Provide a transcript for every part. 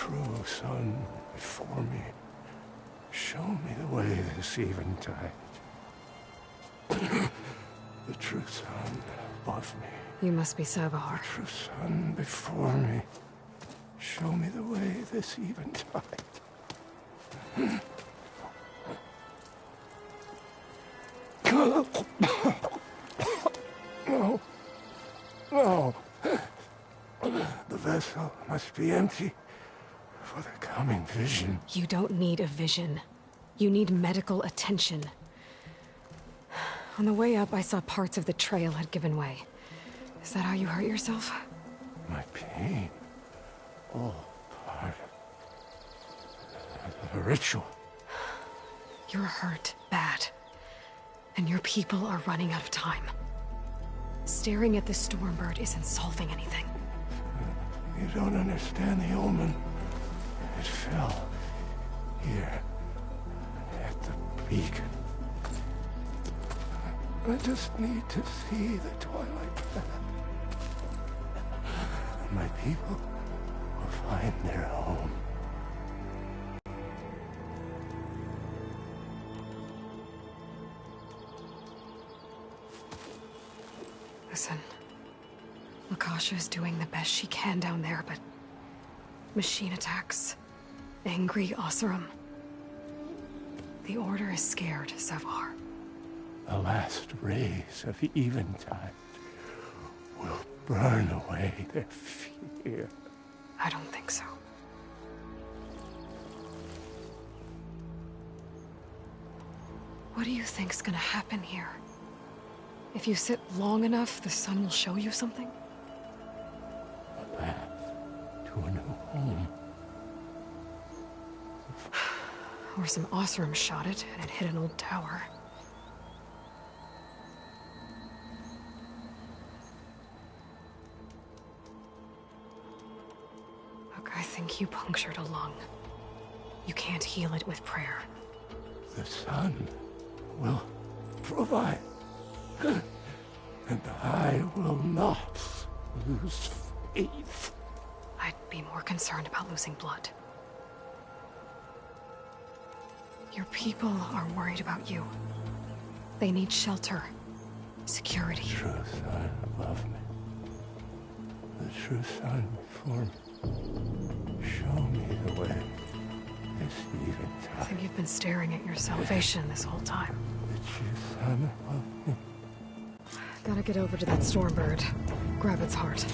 true sun before me. Show me the way this eventide. The true sun above me. You must be Savahar. The true sun before me. Show me the way this eventide. No. No. The vessel must be empty for the coming vision. You don't need a vision. You need medical attention. On the way up, I saw parts of the trail had given way. Is that how you hurt yourself? My pain. All part of the ritual. You're hurt bad. And your people are running out of time. Staring at the Stormbird isn't solving anything. You don't understand the omen. It fell here at the beacon. I just need to see the twilight path. And my people will find their home. Listen, Lakasha is doing the best she can down there, but machine attacks, angry Oseram. The Order is scared, Savahar. The last rays of eventide will burn away their fear. I don't think so. What do you think's gonna happen here? If you sit long enough, the sun will show you something? A path to a new home. Or some Oseram shot it, and it hit an old tower. Look, I think you punctured a lung. You can't heal it with prayer. The sun will provide. And I will not lose faith. I'd be more concerned about losing blood. Your people are worried about you. They need shelter, security. The true sun above me. The true sun before me. Show me the way. This eventide. I think you've been staring at your salvation this whole time. The true sun above me. Gotta get over to that Stormbird. Grab its heart.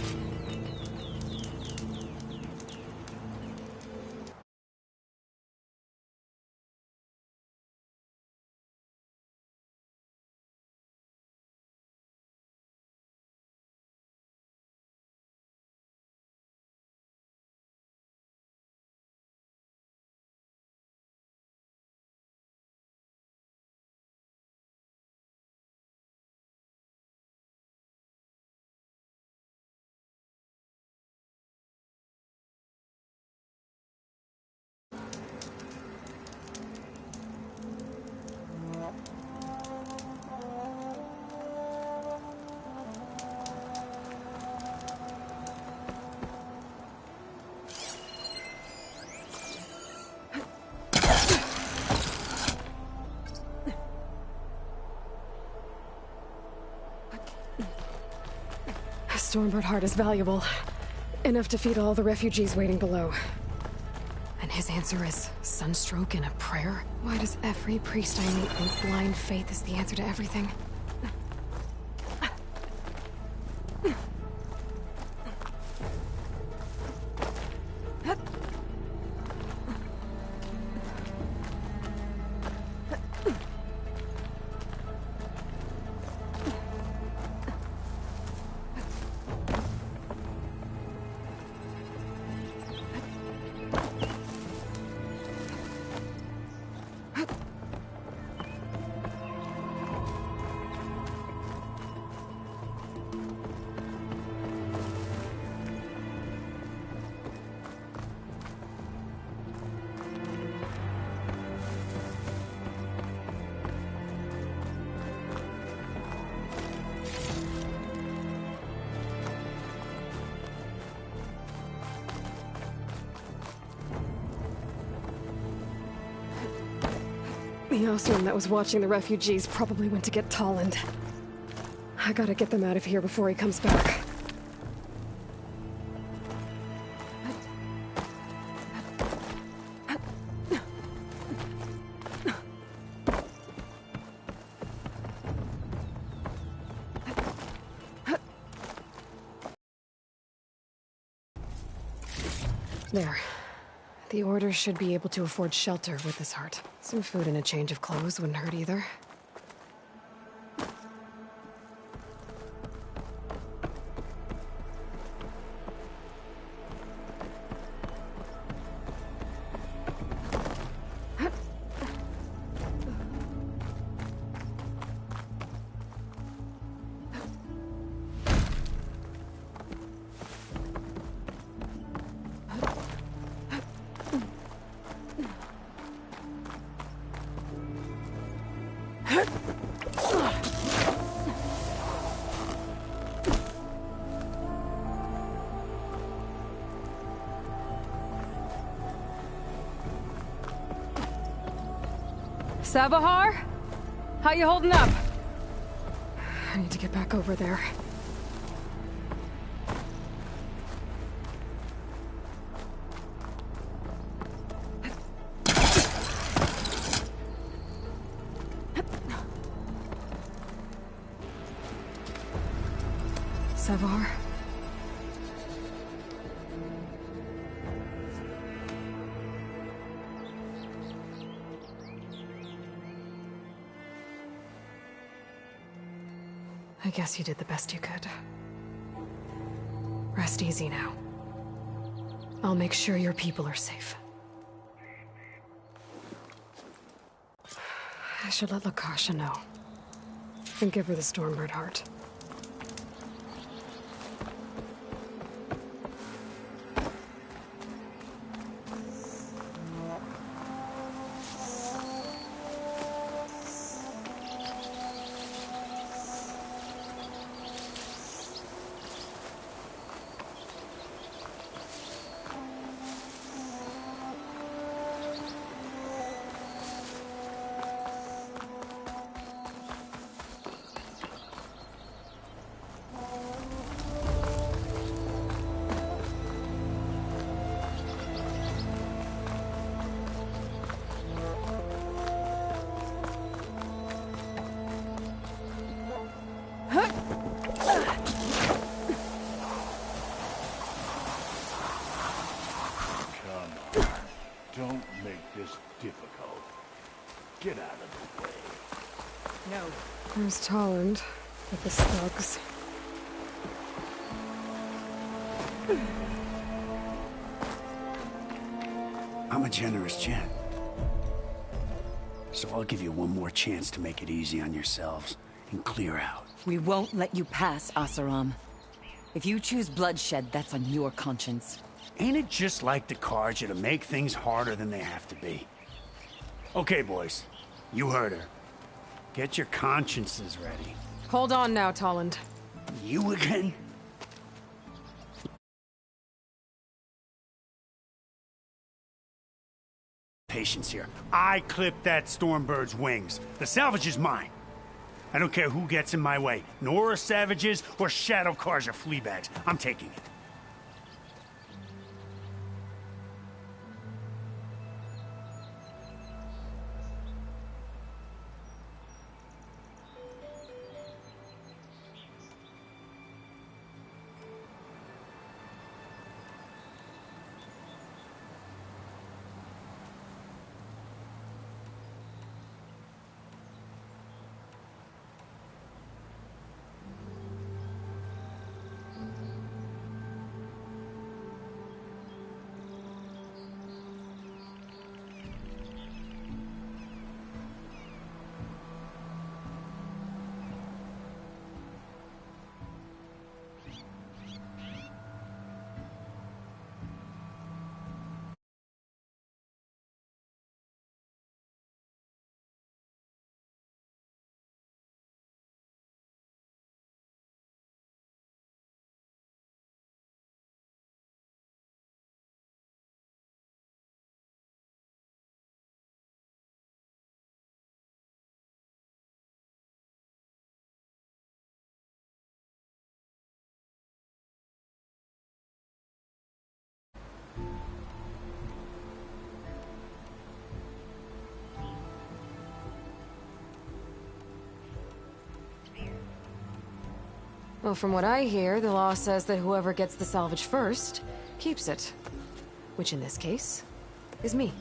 Stormbird heart is valuable. Enough to feed all the refugees waiting below. And his answer is sunstroke and a prayer? Why does every priest I meet think blind faith is the answer to everything? The Osram that was watching the refugees probably went to get Tolland. I gotta get them out of here before he comes back. There. The Order should be able to afford shelter with this heart. Some food and a change of clothes wouldn't hurt either. Savahar? How you holding up? I need to get back over there. Savahar? I guess you did the best you could. Rest easy now. I'll make sure your people are safe. I should let Lakasha know. And give her the Stormbird heart. Don't make this difficult. Get out of the way. No. There's Tolland with the slugs. I'm a generous gent. So I'll give you one more chance to make it easy on yourselves and clear out. We won't let you pass, Asaram. If you choose bloodshed, that's on your conscience. Ain't it just like the Carja to make things harder than they have to be? Okay, boys. You heard her. Get your consciences ready. Hold on now, Tolland. You again? Patience here. I clipped that Stormbird's wings. The salvage is mine. I don't care who gets in my way. Nora savages or Shadow Carja fleabags. I'm taking it. Well, from what I hear, the law says that whoever gets the salvage first keeps it. Which in this case is me.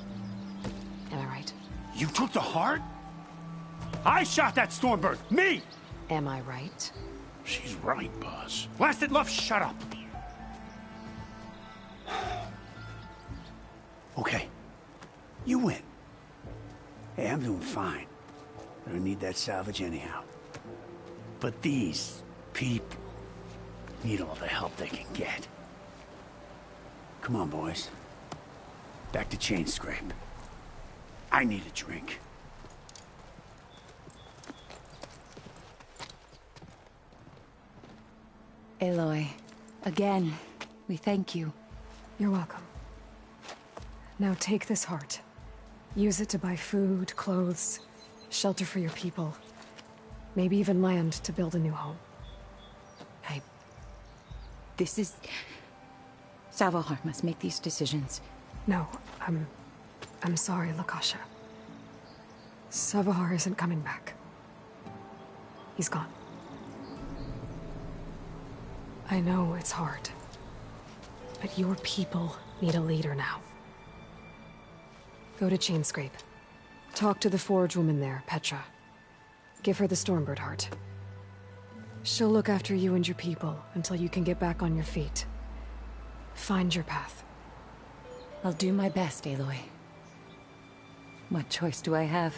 Am I right? You took the heart? I shot that Stormbird! Me! Am I right? She's right, boss. Blasted love, shut up! Okay. You win. Hey, I'm doing fine. I don't need that salvage anyhow. But these people need all the help they can get. Come on, boys. Back to chain scrape. I need a drink. Aloy, again, we thank you. You're welcome. Now take this heart. Use it to buy food, clothes, shelter for your people. Maybe even land to build a new home. This is... Savahar must make these decisions. No, I'm sorry, Lakasha. Savahar isn't coming back. He's gone. I know it's hard, but your people need a leader now. Go to Chainscrape. Talk to the forge woman there, Petra. Give her the Stormbird heart. She'll look after you and your people until you can get back on your feet. Find your path. I'll do my best, Aloy. What choice do I have?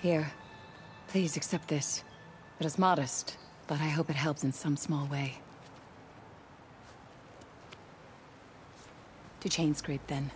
Here, please accept this. It is modest, but I hope it helps in some small way. To Chainscrape, then.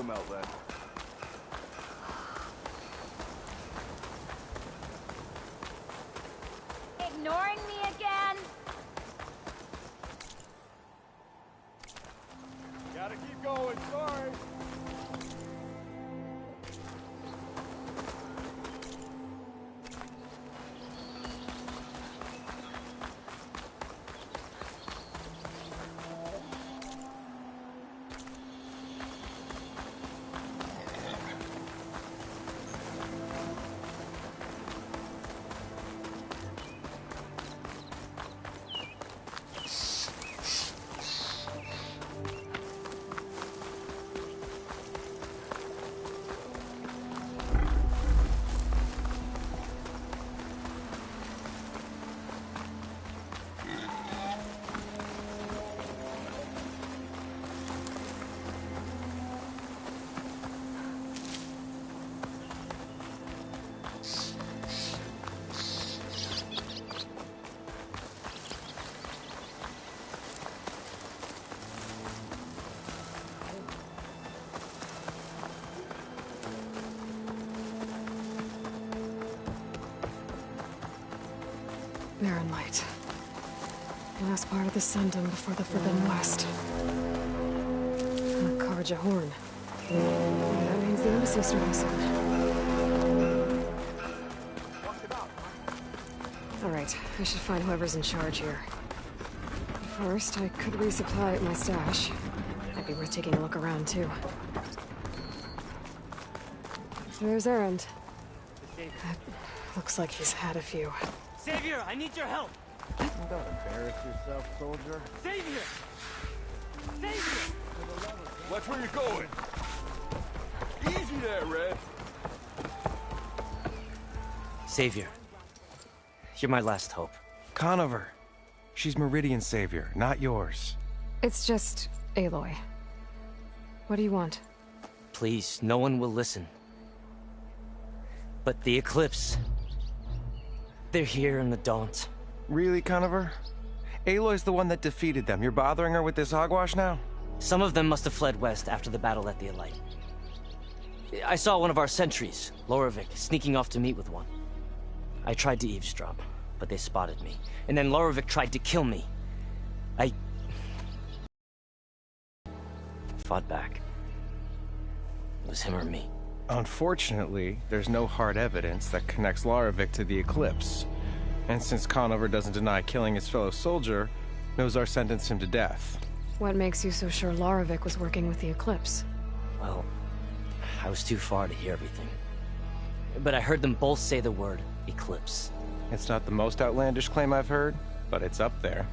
them out then. Ignoring me again? Gotta keep going, sorry. Barren light. Last part of the Sundom before the Forbidden West. Karja Horn. That means the embassy's starting soon. Alright, I should find whoever's in charge here. First, I could resupply at my stash. Might be worth taking a look around, too. There's Erend. Looks like he's had a few. Savior, I need your help! Don't embarrass yourself, soldier. Savior! Savior! Watch where you're going. Easy there, Red. Savior, you're my last hope. Conover. She's Meridian's savior, not yours. It's just Aloy. What do you want? Please, no one will listen. But the Eclipse... they're here in the Daunt. Really, Conover? Aloy's the one that defeated them. You're bothering her with this hogwash now? Some of them must have fled west after the battle at the Elite. I saw one of our sentries, Loravik, sneaking off to meet with one. I tried to eavesdrop, but they spotted me. And then Loravik tried to kill me. I fought back. It was him or me. Unfortunately, there's no hard evidence that connects Loravik to the Eclipse. And since Conover doesn't deny killing his fellow soldier, Nozar sentenced him to death. What makes you so sure Loravik was working with the Eclipse? Well, I was too far to hear everything. But I heard them both say the word Eclipse. It's not the most outlandish claim I've heard, but it's up there.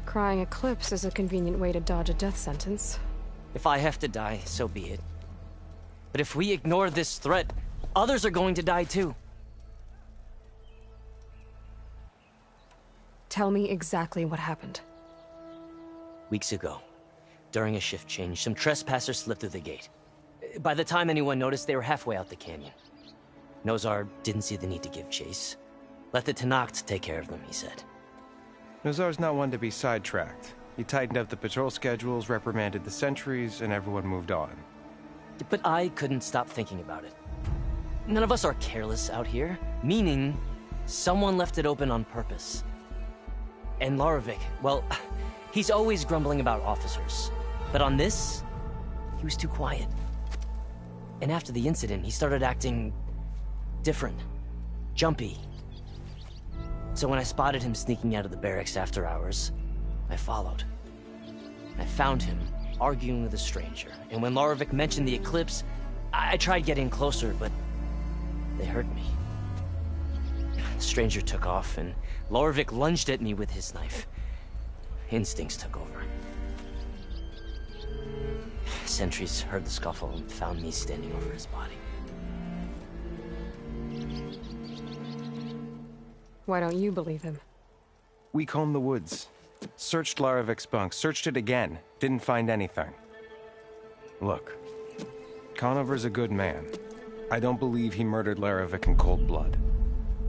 Crying Eclipse is a convenient way to dodge a death sentence. If I have to die, so be it. But if we ignore this threat, others are going to die too. Tell me exactly what happened. Weeks ago, during a shift change, some trespassers slipped through the gate. By the time anyone noticed, they were halfway out the canyon. Nozar didn't see the need to give chase. Let the Tenakth take care of them, he said. Nozar's not one to be sidetracked. He tightened up the patrol schedules, reprimanded the sentries, and everyone moved on. But I couldn't stop thinking about it. None of us are careless out here, meaning someone left it open on purpose. And Loravik, well, he's always grumbling about officers. But on this, he was too quiet. And after the incident, he started acting different, jumpy. So when I spotted him sneaking out of the barracks after hours, I followed. I found him arguing with a stranger, and when Loravik mentioned the Eclipse, I tried getting closer, but they heard me. The stranger took off, and Loravik lunged at me with his knife. Instincts took over. Sentries heard the scuffle and found me standing over his body. Why don't you believe him? We combed the woods. Searched Laravik's bunk, searched it again, didn't find anything. Look, Conover's a good man. I don't believe he murdered Laravik in cold blood.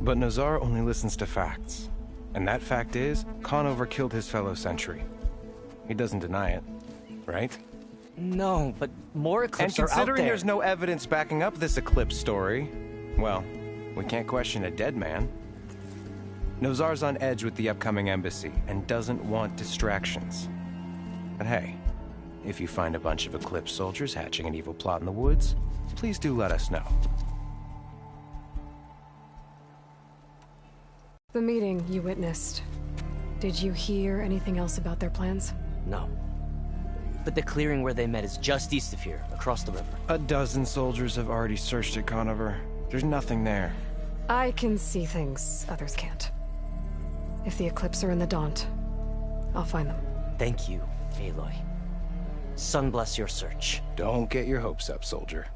But Nozar only listens to facts. And that fact is, Conover killed his fellow sentry. He doesn't deny it, right? No, but more And eclipses are out considering there. there's no evidence backing up this eclipse story, well, we can't question a dead man. Nozar's on edge with the upcoming embassy and doesn't want distractions. But hey, if you find a bunch of Eclipse soldiers hatching an evil plot in the woods, please do let us know. The meeting you witnessed. Did you hear anything else about their plans? No. But the clearing where they met is just east of here, across the river. A dozen soldiers have already searched it, Conover. There's nothing there. I can see things others can't. If the Eclipse are in the Daunt, I'll find them. Thank you, Aloy. Sun bless your search. Don't get your hopes up, soldier.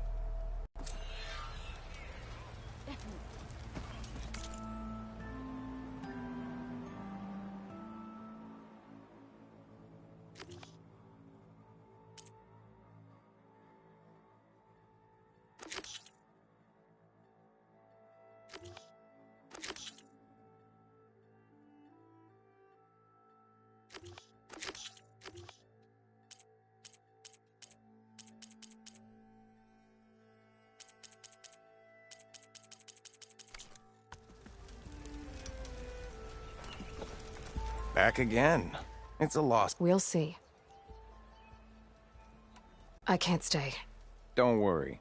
Back again. It's a loss. We'll see. I can't stay. Don't worry.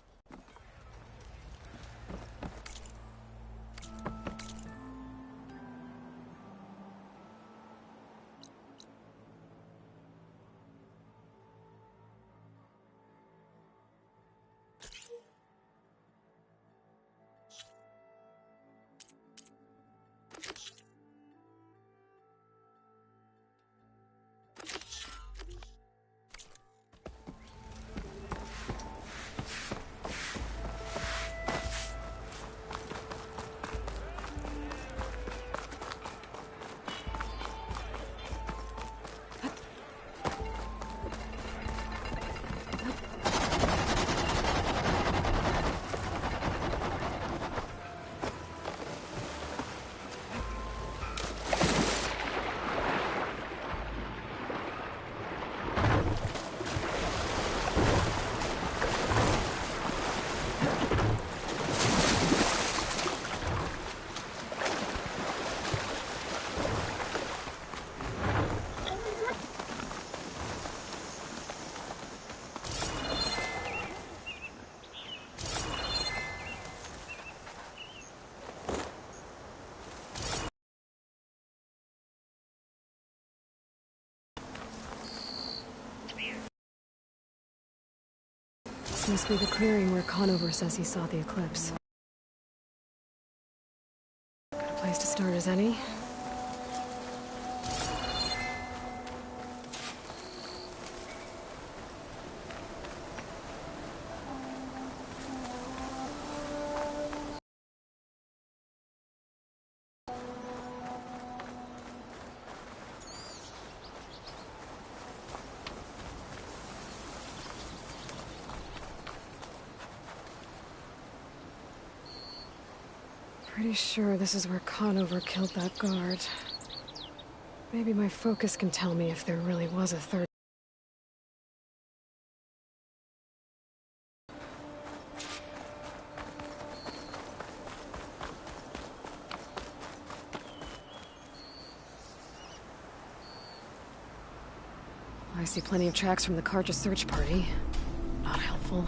This must be the clearing where Conover says he saw the eclipse. Good a place to start as any. Pretty sure this is where Conover killed that guard. Maybe my focus can tell me if there really was a third. I see plenty of tracks from the Karja search party. Not helpful.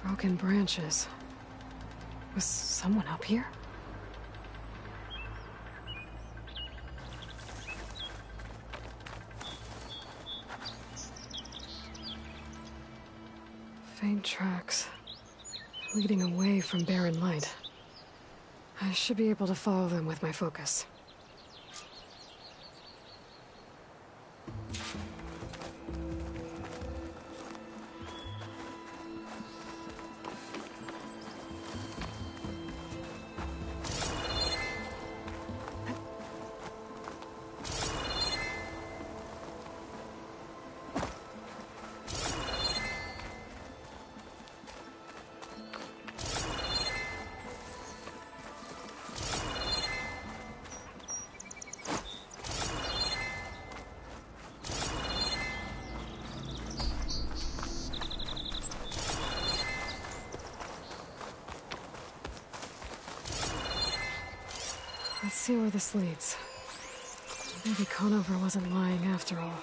Broken branches. Was someone up here? Faint tracks, leading away from barren light. I should be able to follow them with my focus. Let's see where this leads. Maybe Conover wasn't lying after all.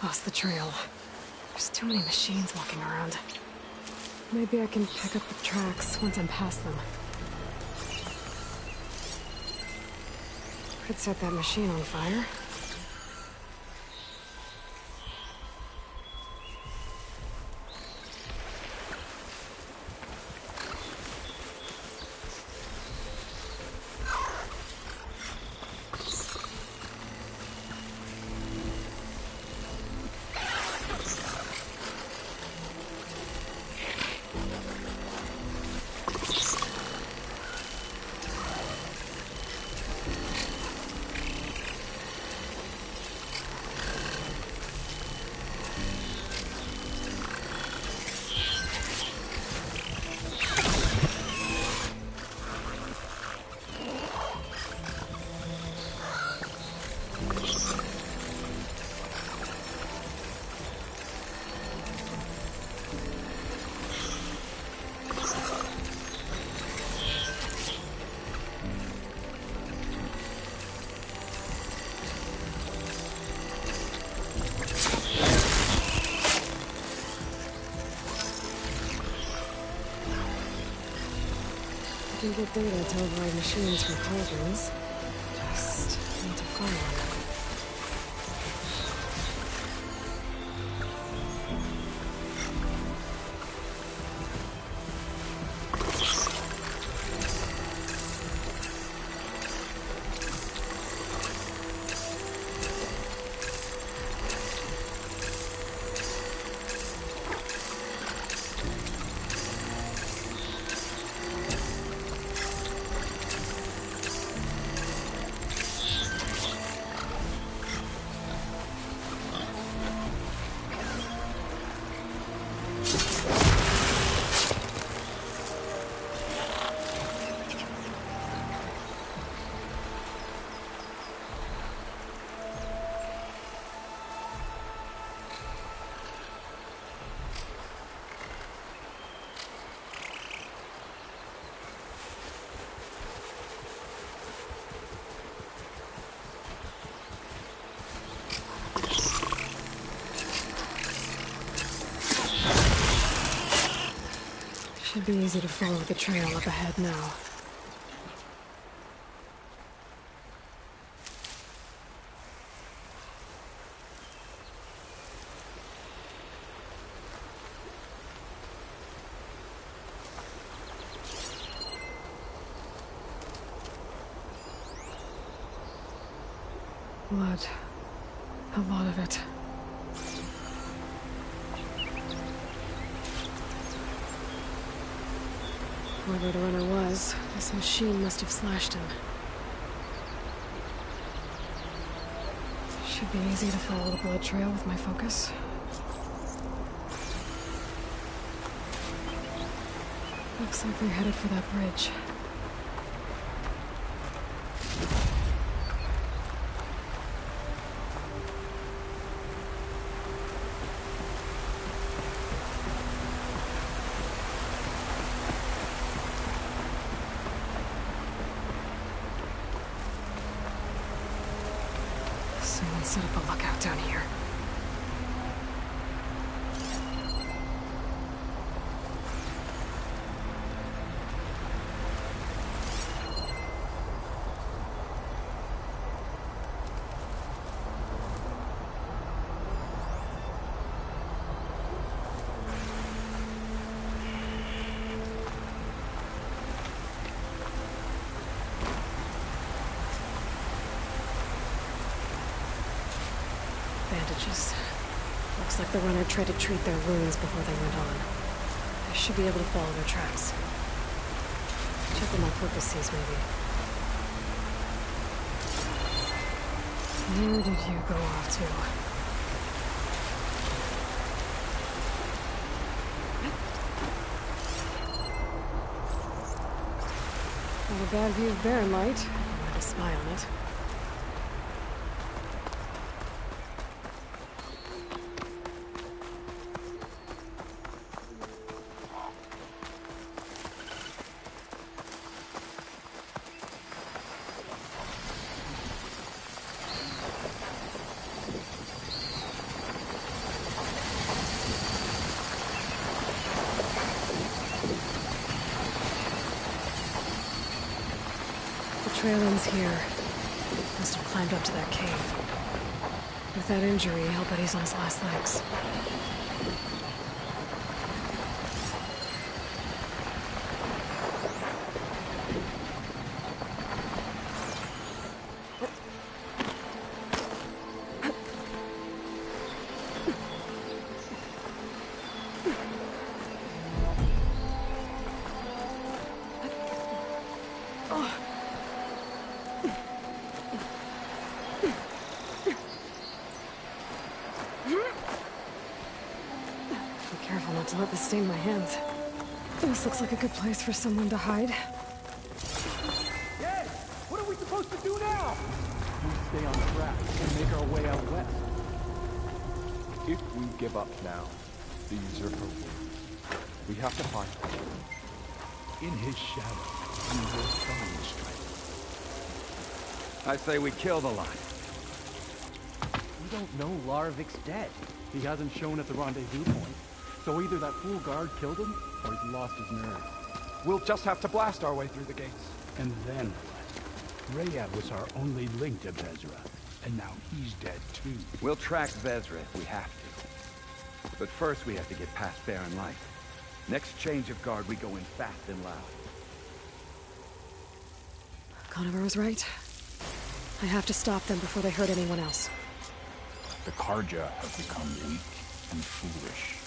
Lost the trail. There's too many machines walking around. Maybe I can pick up the tracks once I'm past them. Could set that machine on fire. I can get data to override machines from cauldrons. Just need to find one. Should be easy to follow the trail up ahead now. Blood. A lot of it. Whoever the runner was, this machine must have slashed him. Should be easy to follow the blood trail with my focus. Looks like they're headed for that bridge. Someone set up a lookout down here. Bandages. Looks like the runner tried to treat their wounds before they went on. I should be able to follow their tracks. Check what my focus sees, maybe. Where did you go off to? Not a bad view of Barren Light. I wanted to spy on it. Trail ends here. Must have climbed up to that cave. With that injury, I'll bet he's on his last legs. Careful not to let this stain my hands. This looks like a good place for someone to hide. Yes! What are we supposed to do now? We stay on track and make our way out west. If we give up now, the usurper wins. We have to find him. In his shadow, we will find strength. I say we kill the lion. We don't know Laravic's dead. He hasn't shown at the rendezvous point. So either that fool guard killed him, or he's lost his nerve. We'll just have to blast our way through the gates. And then what? Rayab was our only link to Vezra, and now he's dead too. We'll track Vezra if we have to. But first we have to get past Barren Light. Next change of guard, we go in fast and loud. Conover was right. I have to stop them before they hurt anyone else. The Karja have become weak and foolish.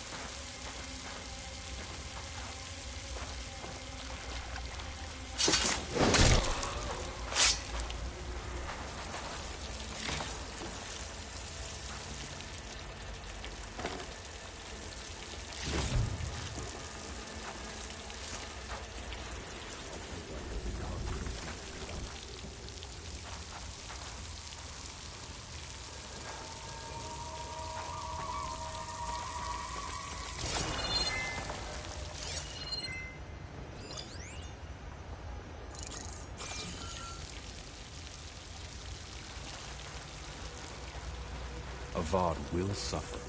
Avad will suffer.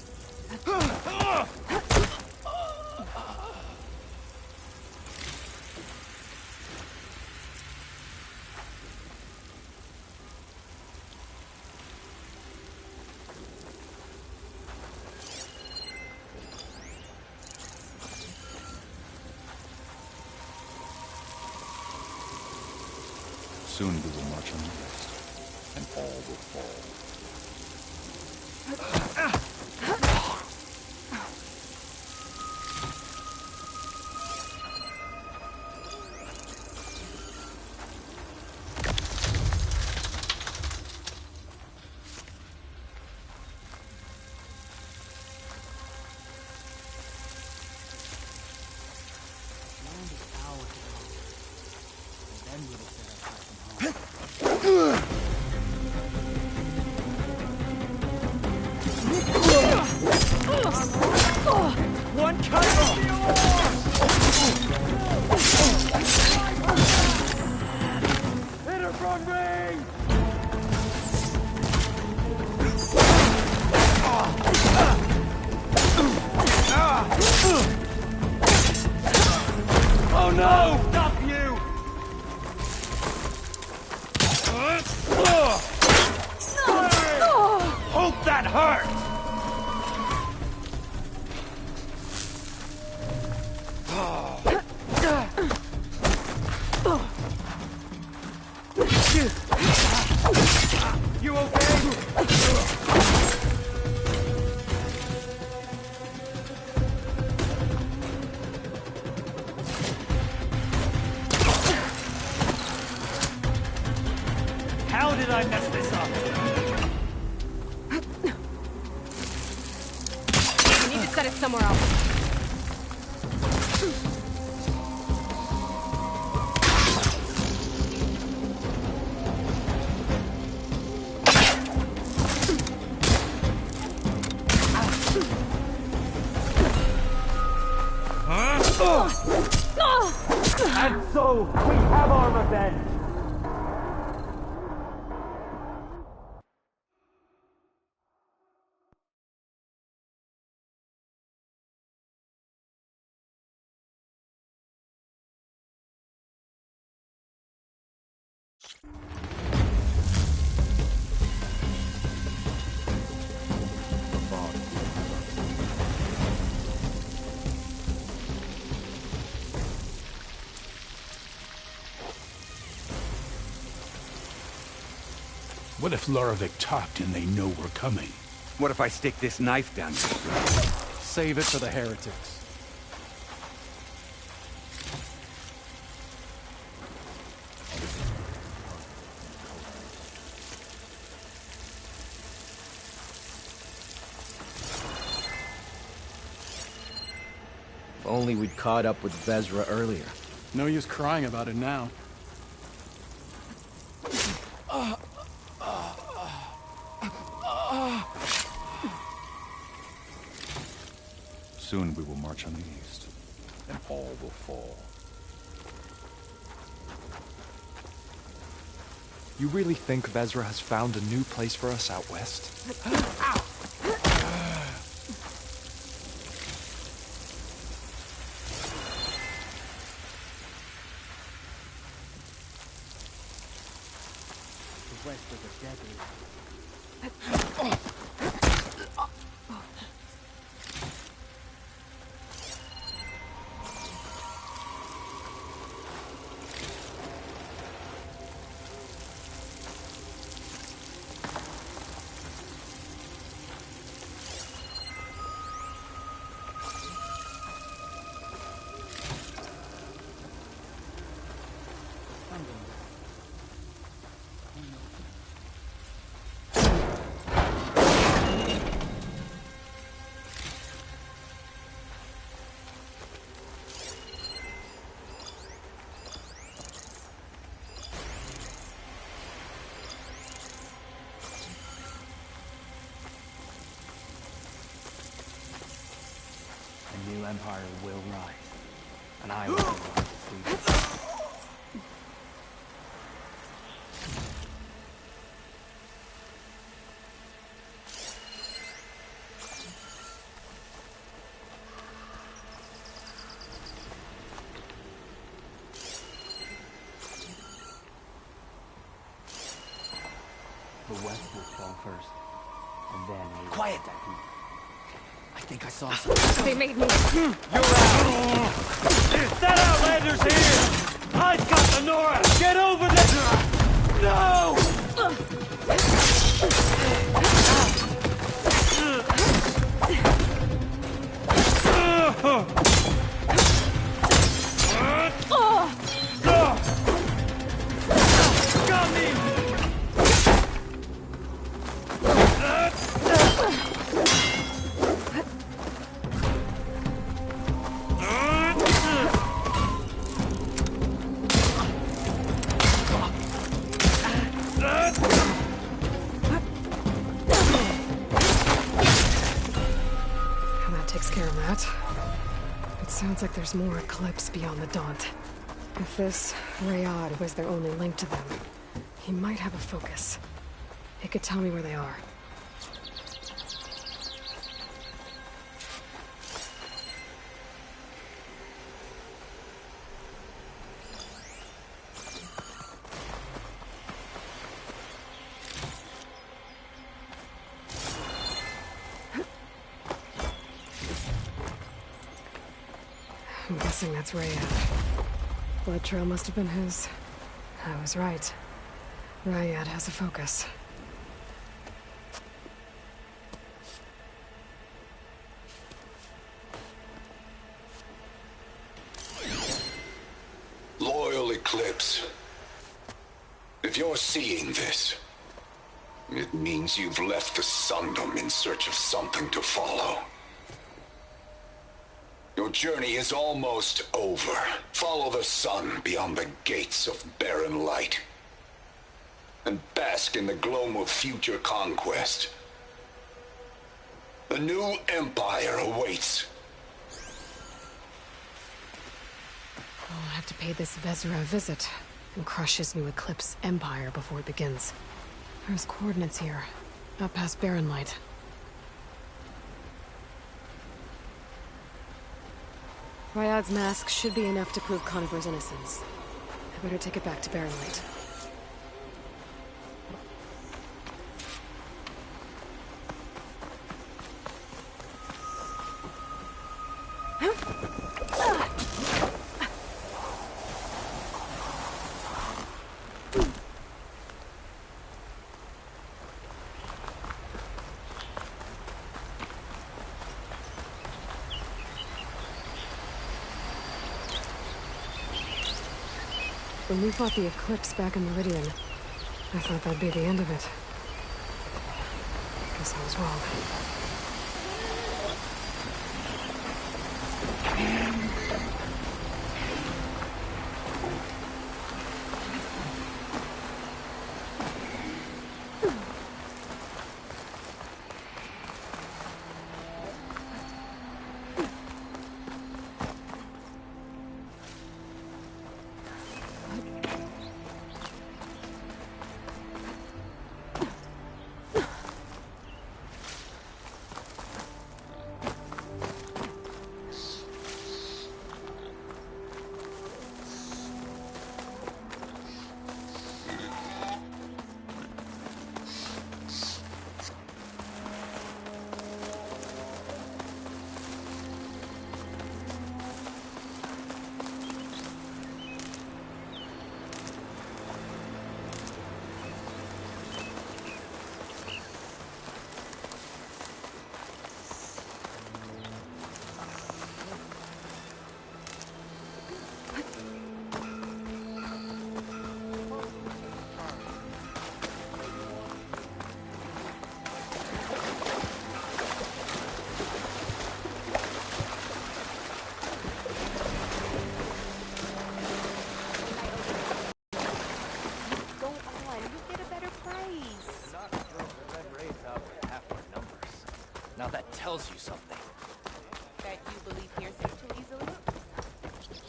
Soon we will march on the west, and all will fall. One cut of the hit her from range! Oh no! Stop you! Hope that hurt! You okay? How did I mess this up? set it somewhere else. And so, we have our revenge! What if Lorevic talked and they know we're coming? What if I stick this knife down your throat? Save it for the heretics. If only we'd caught up with Vezra earlier. No use crying about it now. Soon we will march on the east, and all will fall. You really think Vezra has found a new place for us out west? The west is a deadly. A new empire will rise, and I will be one to see it. The west will fall first, and then we will Quiet! attack you. I think I saw something. They made me. You're out! If that Outlander's here! I've got the Nora! Get over there! No! Got me! Takes care of that. It sounds like there's more Eclipse beyond the Daunt. If this Rayad was their only link to them, he might have a focus. He could tell me where they are. I'm guessing that's Rayad. Blood trail must have been his. I was right. Rayad has a focus. Loyal Eclipse. If you're seeing this, it means you've left the Sundom in search of something to follow. Your journey is almost over. Follow the sun beyond the gates of barren light. And bask in the gloom of future conquest. The new empire awaits. I'll have to pay this Vezra a visit and crush his new Eclipse empire before it begins. There's coordinates here, up past Barren Light. Ryad's mask should be enough to prove Conover's innocence. I better take it back to Barren Light. When we fought the Eclipse back in Meridian, I thought that'd be the end of it. Guess I was wrong. Now that tells you something. That you believe hearsay too easily?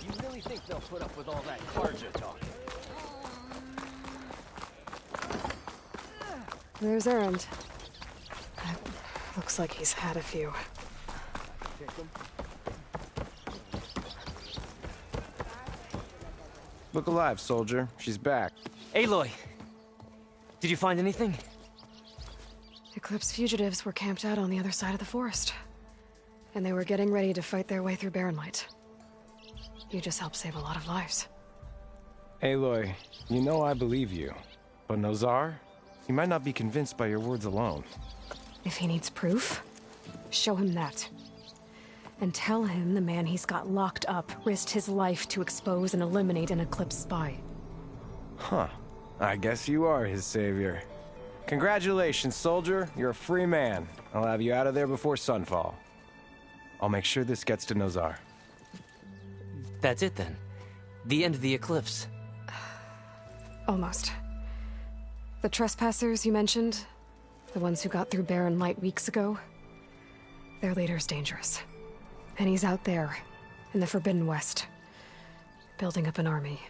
You really think they'll put up with all that Karja talking? There's Erend. Looks like he's had a few. Look alive, soldier. She's back. Aloy! Did you find anything? Eclipse fugitives were camped out on the other side of the forest. And they were getting ready to fight their way through Barren Light. You just helped save a lot of lives. Aloy, you know I believe you. But Nozar? He might not be convinced by your words alone. If he needs proof, show him that. And tell him the man he's got locked up risked his life to expose and eliminate an Eclipse spy. Huh. I guess you are his savior. Congratulations, soldier. You're a free man. I'll have you out of there before sunfall. I'll make sure this gets to Nozar. That's it then. The end of the Eclipse. Almost. The trespassers you mentioned, the ones who got through Barren Light weeks ago, their leader's dangerous. And he's out there, in the Forbidden West, building up an army.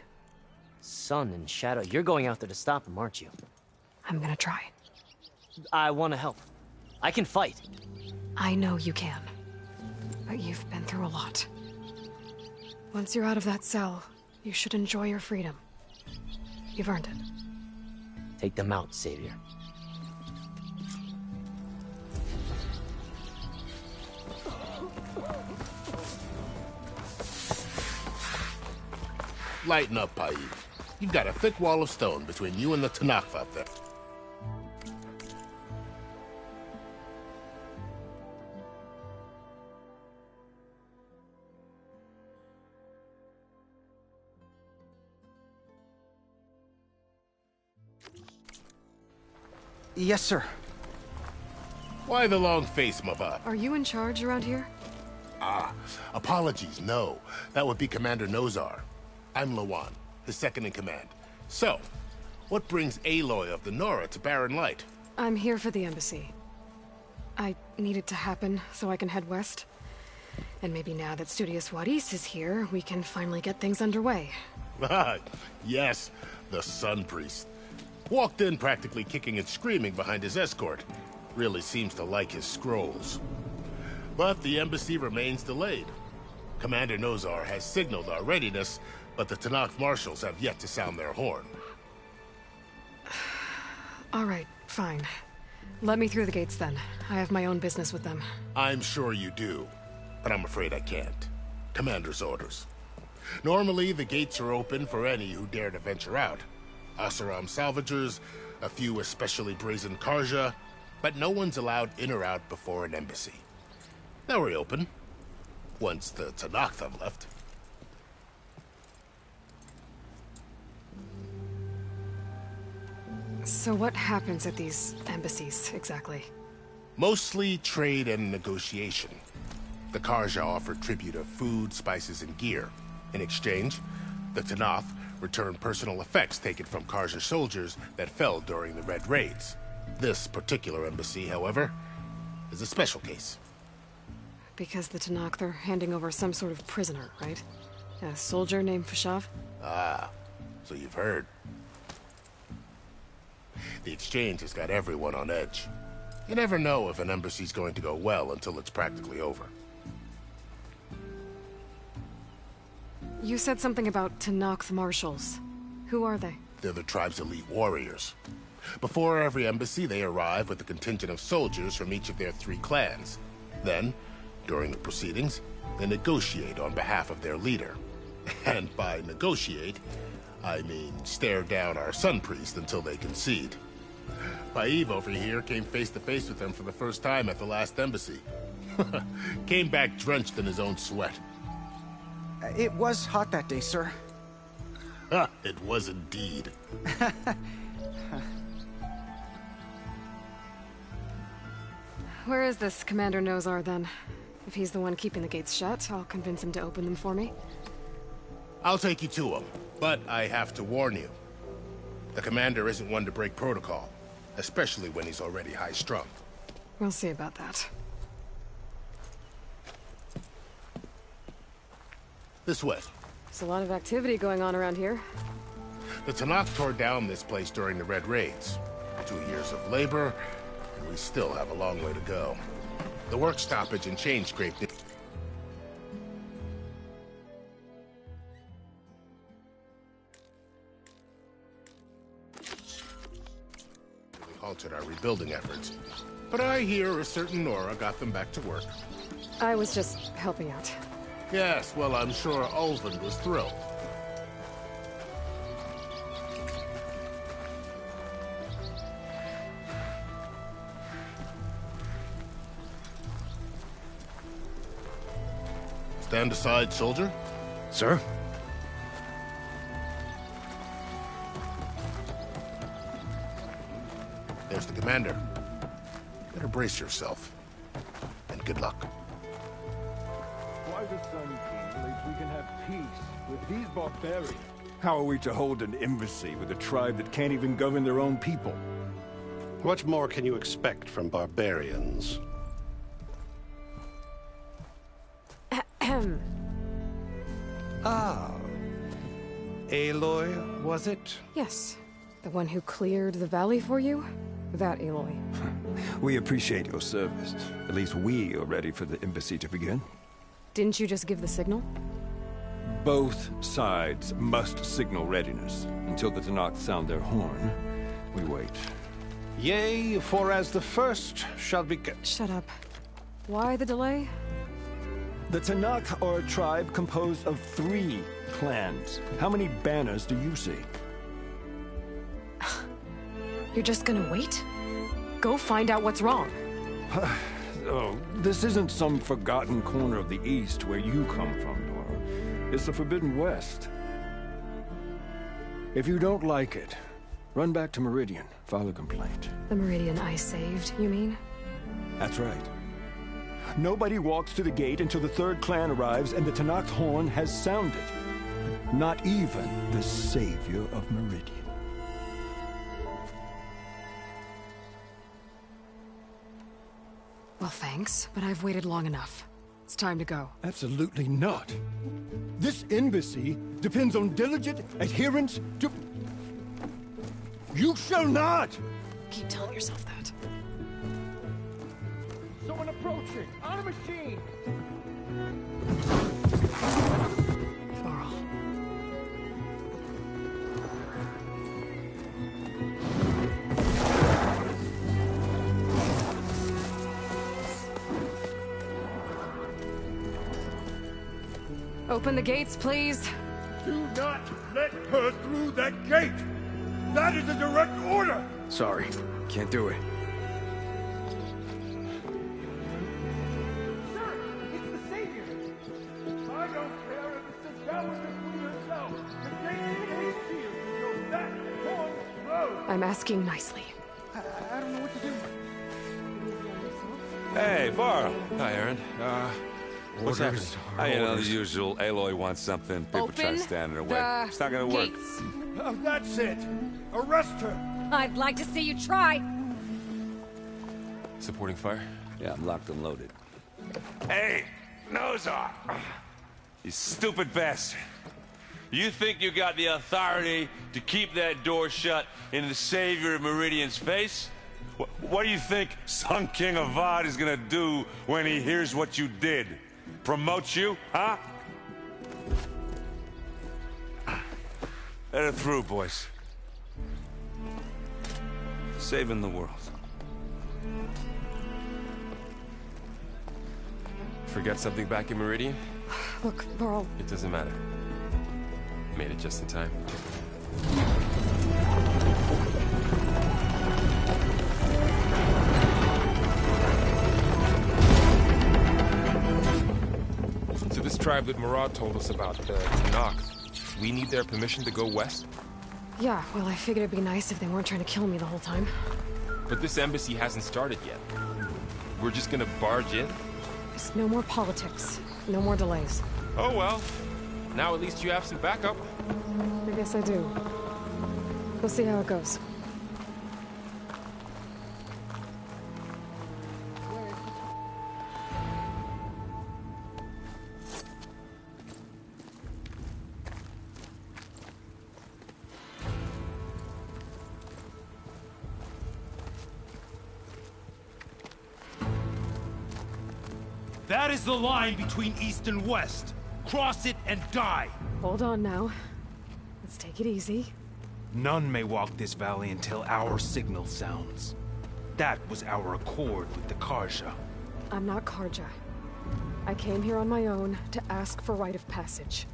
Sun and Shadow, you're going out there to stop him, aren't you? I'm gonna try. I want to help. I can fight. I know you can. But you've been through a lot. Once you're out of that cell, you should enjoy your freedom. You've earned it. Take them out, Savior. Lighten up, Paid. You've got a thick wall of stone between you and the Tanakh up there. Yes, sir. Why the long face, Mavad? Are you in charge around here? Apologies, no. That would be Commander Nozar. I'm Lawan, his second-in-command. So, what brings Aloy of the Nora to Barren Light? I'm here for the embassy. I need it to happen so I can head west. And maybe now that Studious Wadis is here, we can finally get things underway. Yes, the Sun Priest. Walked in practically kicking and screaming behind his escort. Really seems to like his scrolls. But the embassy remains delayed. Commander Nozar has signaled our readiness, but the Tanakh marshals have yet to sound their horn. All right, fine. Let me through the gates then. I have my own business with them. I'm sure you do, but I'm afraid I can't. Commander's orders. Normally, the gates are open for any who dare to venture out. Asaram salvagers, a few especially brazen Karja, but no one's allowed in or out before an embassy. They'll reopen, once the Tanakh have left. So what happens at these embassies, exactly? Mostly trade and negotiation. The Karja offer tribute of food, spices, and gear. In exchange, the Tanakh return personal effects taken from Karja soldiers that fell during the Red Raids. This particular embassy, however, is a special case. Because the Tanakh, they're handing over some sort of prisoner, right? A soldier named Fashav? Ah, so you've heard. The exchange has got everyone on edge. You never know if an embassy's going to go well until it's practically over. You said something about Tanakh marshals. Who are they? They're the tribe's elite warriors. Before every embassy, they arrive with a contingent of soldiers from each of their 3 clans. Then, during the proceedings, they negotiate on behalf of their leader. And by negotiate, I mean stare down our Sun Priest until they concede. Baib over here came face to face with them for the first time at the last embassy. Came back drenched in his own sweat. It was hot that day, sir. It was indeed. Where is this Commander Nozar, then? If he's the one keeping the gates shut, I'll convince him to open them for me. I'll take you to him, but I have to warn you. The commander isn't one to break protocol, especially when he's already high-strung. We'll see about that. This way. There's a lot of activity going on around here. The Tanakh tore down this place during the Red Raids. 2 years of labor, and we still have a long way to go. The work stoppage and change scraped it. Really halted our rebuilding efforts. But I hear a certain Nora got them back to work. I was just helping out. Yes, well, I'm sure Ulvin was thrilled. Stand aside, soldier. Sir? There's the commander. Better brace yourself. And good luck. Why the Sun King believes we can have peace with these barbarians? How are we to hold an embassy with a tribe that can't even govern their own people? What more can you expect from barbarians? Ahem. Ah. Aloy, was it? Yes. The one who cleared the valley for you? That Aloy. We appreciate your service. At least we are ready for the embassy to begin. Didn't you just give the signal? Both sides must signal readiness. Until the Tanakh sound their horn, we wait. Yea, for as the first shall be... Shut up. Why the delay? The Tanakh are a tribe composed of 3 clans. How many banners do you see? You're just gonna wait? Go find out what's wrong. Oh, this isn't some forgotten corner of the East where you come from, Nora. It's the Forbidden West. If you don't like it, run back to Meridian, file a complaint. The Meridian I saved, you mean? That's right. Nobody walks to the gate until the third clan arrives and the Tenakth horn has sounded. Not even the savior of Meridian. Well, thanks, but I've waited long enough. It's time to go. Absolutely not. This embassy depends on diligent adherence to... You shall not! Keep telling yourself that. Someone approaching! On a machine! Varl. Open the gates, please. Do not let her through that gate! That is a direct order! Sorry, can't do it. Sir, it's the Savior! I don't care if it's the Dowager Queen herself! The gate is sealed until that horn blows! I'm asking nicely. I don't know what to do. Hey, Varl. Hi, Aaron. What's happening? You know, the usual. Aloy wants something. People try to stand in her way. It's not gonna work. That's it! Arrest her! I'd like to see you try! Supporting fire? Yeah, I'm locked and loaded. Hey, nose off! You stupid bastard. You think you got the authority to keep that door shut in the Savior of Meridian's face? What do you think Sun King Avad is gonna do when he hears what you did? Promote you, huh? Let her through, boys. Saving the world. Forget something back in Meridian? Look, Varl. It doesn't matter. Made it just in time. So this tribe that Murad told us about, the Tenakth, we need their permission to go west? Yeah, well, I figured it'd be nice if they weren't trying to kill me the whole time. But this embassy hasn't started yet. We're just gonna barge in? Just no more politics. No more delays. Oh well. Now at least you have some backup. I guess I do. We'll see how it goes. That is the line between East and West. Cross it and die. Hold on now. Let's take it easy. None may walk this valley until our signal sounds. That was our accord with the Karja. I'm not Karja. I came here on my own to ask for rite of passage.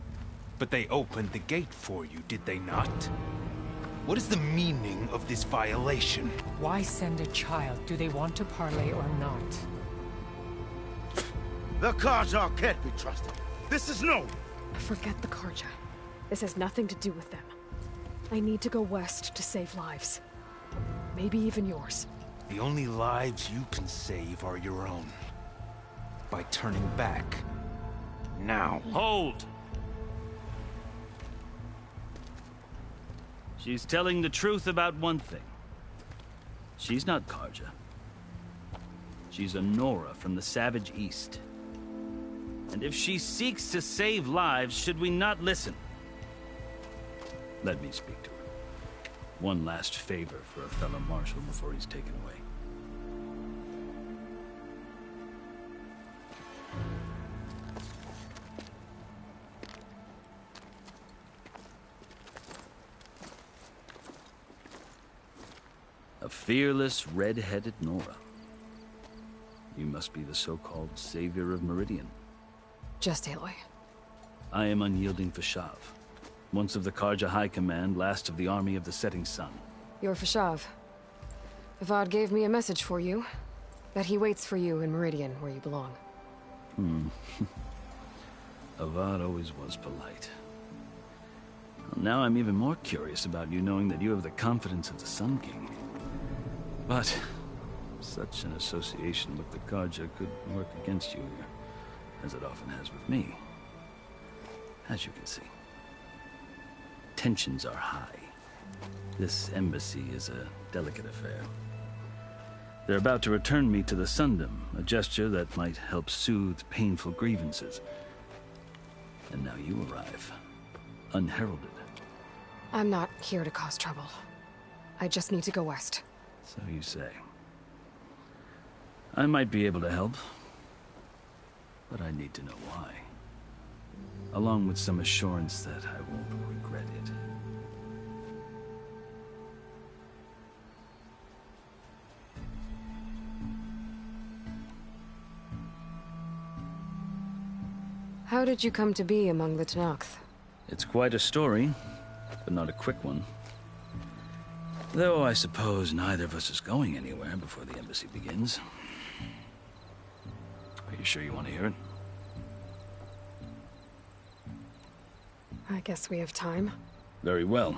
But they opened the gate for you, did they not? What is the meaning of this violation? Why send a child? Do they want to parley or not? The Karja can't be trusted. This is no... Forget the Karja. This has nothing to do with them. I need to go west to save lives. Maybe even yours. The only lives you can save are your own. By turning back. Now. Hold! She's telling the truth about one thing. She's not Karja. She's a Nora from the Savage East. And if she seeks to save lives, should we not listen? Let me speak to her. One last favor for a fellow marshal before he's taken away. A fearless, red-headed Nora. You must be the so-called Savior of Meridian. Just Aloy. I am unyielding Fashav. Once of the Karja High Command, last of the army of the Setting Sun. You're Fashav. Avad gave me a message for you. That he waits for you in Meridian, where you belong. Avad always was polite. Well, now I'm even more curious about you knowing that you have the confidence of the Sun King. But Such an association with the Karja could work against you here, as it often has with me. As you can see, tensions are high. This embassy is a delicate affair. They're about to return me to the Sundom, a gesture that might help soothe painful grievances. And now you arrive, unheralded. I'm not here to cause trouble. I just need to go west. So you say. I might be able to help, but I need to know why. Along with some assurance that I won't regret it. How did you come to be among the Tenakth? It's quite a story, but not a quick one. Though I suppose neither of us is going anywhere before the embassy begins. Are you sure you want to hear it? I guess we have time. Very well.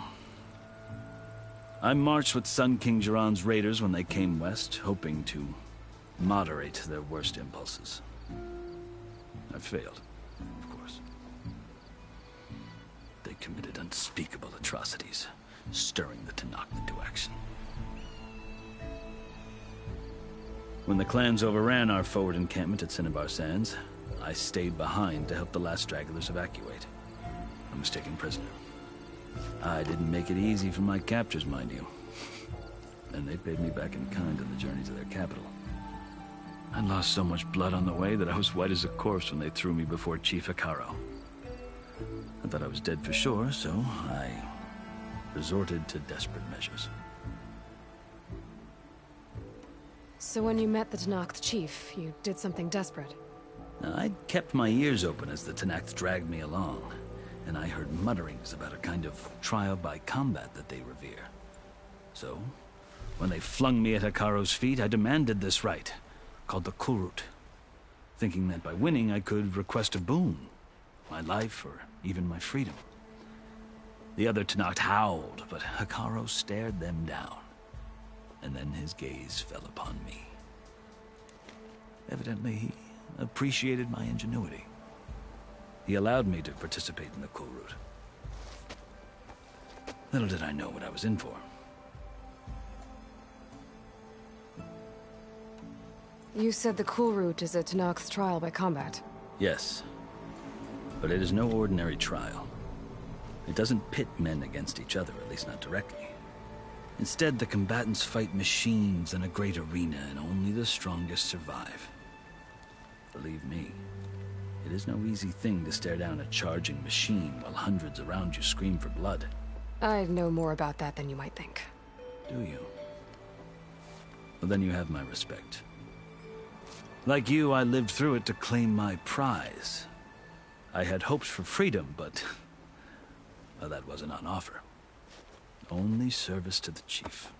I marched with Sun King Jiran's raiders when they came west, hoping to moderate their worst impulses. I failed, of course. They committed unspeakable atrocities, stirring the Tenakth into action. When the clans overran our forward encampment at Cinnabar Sands, I stayed behind to help the last stragglers evacuate. I was taken prisoner. I didn't make it easy for my captors, mind you. And they paid me back in kind on the journey to their capital. I lost so much blood on the way that I was white as a corpse when they threw me before Chief Hikaro. I thought I was dead for sure, so I resorted to desperate measures. So when you met the Tenakth chief, you did something desperate? I'd kept my ears open as the Tenakth dragged me along, and I heard mutterings about a kind of trial by combat that they revere. So, when they flung me at Hikaro's feet, I demanded this right, called the Kulrut, thinking that by winning I could request a boon, my life or even my freedom. The other Tenakth howled, but Hikaro stared them down, and then his gaze fell upon me. Evidently, he appreciated my ingenuity. He allowed me to participate in the Kulrut. Little did I know what I was in for. You said the Kulrut is a Tenakth trial by combat. Yes, but it is no ordinary trial. It doesn't pit men against each other, at least not directly. Instead, the combatants fight machines in a great arena, and only the strongest survive. Believe me, it is no easy thing to stare down a charging machine while hundreds around you scream for blood. I know more about that than you might think. Do you? Well, then you have my respect. Like you, I lived through it to claim my prize. I had hopes for freedom, but well, that wasn't on offer. Only service to the chief.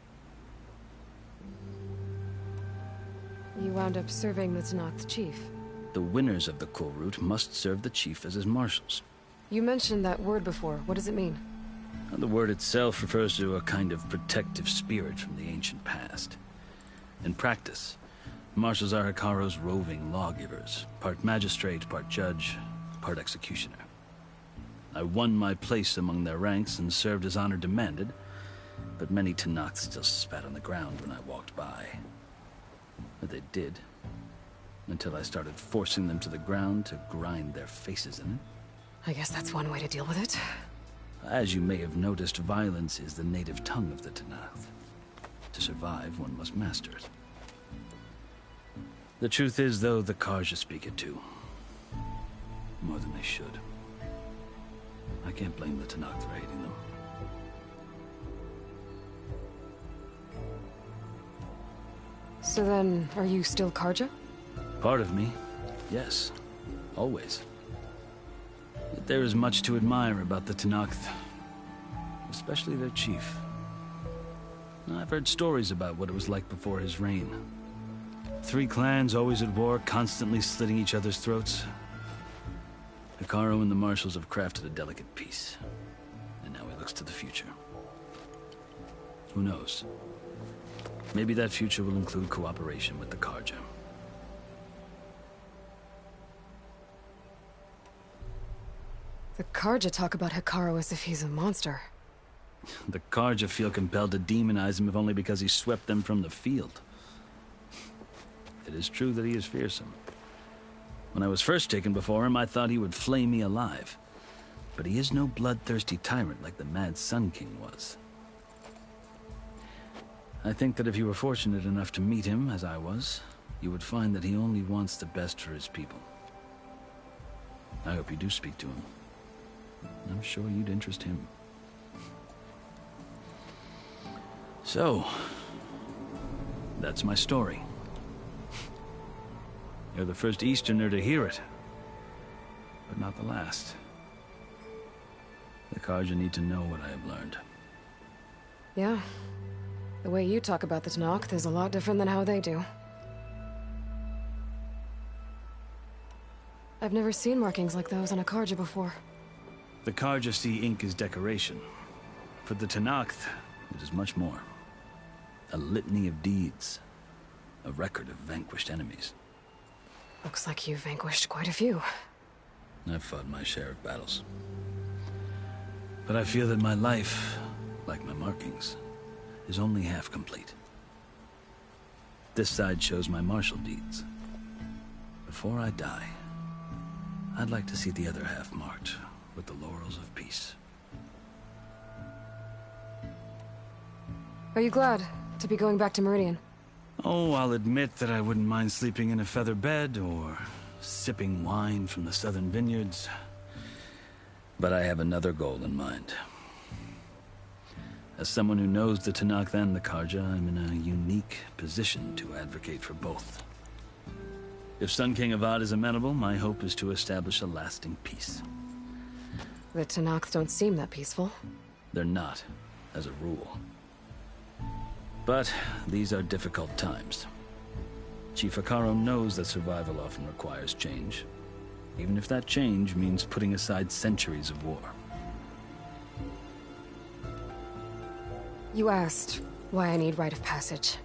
You wound up serving the Tenakth chief. The winners of the Kulrut must serve the chief as his marshals. You mentioned that word before. What does it mean? The word itself refers to a kind of protective spirit from the ancient past. In practice, marshals are Hikaro's roving lawgivers, part magistrate, part judge, part executioner. I won my place among their ranks and served as honor demanded, but many Tenakth still spat on the ground when I walked by. But they did, until I started forcing them to the ground to grind their faces in it. I guess that's one way to deal with it. As you may have noticed, violence is the native tongue of the Tenakth. To survive, one must master it. The truth is, though, the Karja speak it too. More than they should. I can't blame the Tenakth for hating them. So then, are you still Karja? Part of me, yes. Always. Yet there is much to admire about the Tenakth. Especially their chief. I've heard stories about what it was like before his reign. 3 clans always at war, constantly slitting each other's throats. Hikaro and the marshals have crafted a delicate peace. And now he looks to the future. Who knows? Maybe that future will include cooperation with the Karja. The Karja talk about Hikaru as if he's a monster. The Karja feel compelled to demonize him if only because he swept them from the field. It is true that he is fearsome. When I was first taken before him, I thought he would flay me alive. But he is no bloodthirsty tyrant like the Mad Sun King was. I think that if you were fortunate enough to meet him, as I was, you would find that he only wants the best for his people. I hope you do speak to him. I'm sure you'd interest him. So, that's my story. You're the first Easterner to hear it, but not the last. The Karja need to know what I have learned. Yeah. The way you talk about the Tenakth is a lot different than how they do. I've never seen markings like those on a Karja before. The Karja see ink as decoration. For the Tenakth, it is much more. A litany of deeds. A record of vanquished enemies. Looks like you've vanquished quite a few. I've fought my share of battles. But I feel that my life, like my markings, is only half complete. This side shows my martial deeds. Before I die, I'd like to see the other half marked with the laurels of peace. Are you glad to be going back to Meridian? Oh, I'll admit that I wouldn't mind sleeping in a feather bed or sipping wine from the southern vineyards. But I have another goal in mind. As someone who knows the Tenakth and the Karja, I'm in a unique position to advocate for both. If Sun King Avad is amenable, my hope is to establish a lasting peace. The Tenakth don't seem that peaceful. They're not, as a rule. But these are difficult times. Chief Hikaru knows that survival often requires change, even if that change means putting aside centuries of war. You asked why I need rite of passage.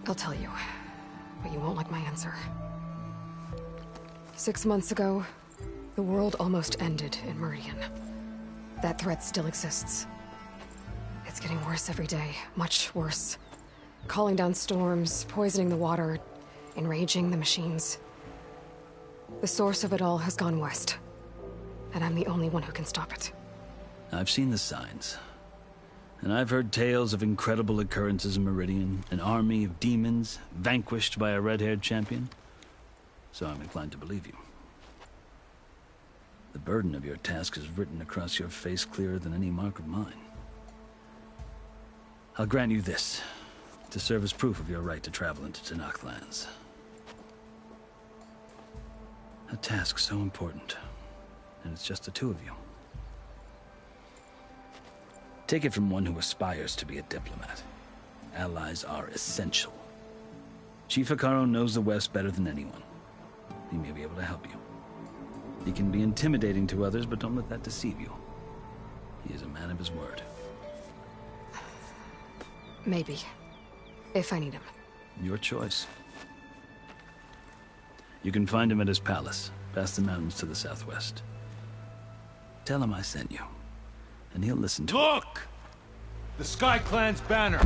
I'll tell you, but you won't like my answer. 6 months ago, the world almost ended in Meridian. That threat still exists. It's getting worse every day, much worse. Calling down storms, poisoning the water, enraging the machines. The source of it all has gone west, and I'm the only one who can stop it. I've seen the signs. And I've heard tales of incredible occurrences in Meridian, an army of demons vanquished by a red-haired champion. So I'm inclined to believe you. The burden of your task is written across your face clearer than any mark of mine. I'll grant you this, to serve as proof of your right to travel into Tenakth lands. A task so important, and it's just the two of you. Take it from one who aspires to be a diplomat. Allies are essential. Chief Hikaru knows the West better than anyone. He may be able to help you. He can be intimidating to others, but don't let that deceive you. He is a man of his word. Maybe. If I need him. Your choice. You can find him at his palace, past the mountains to the southwest. Tell him I sent you, and he'll listen to Look! The Sky Clan's banner!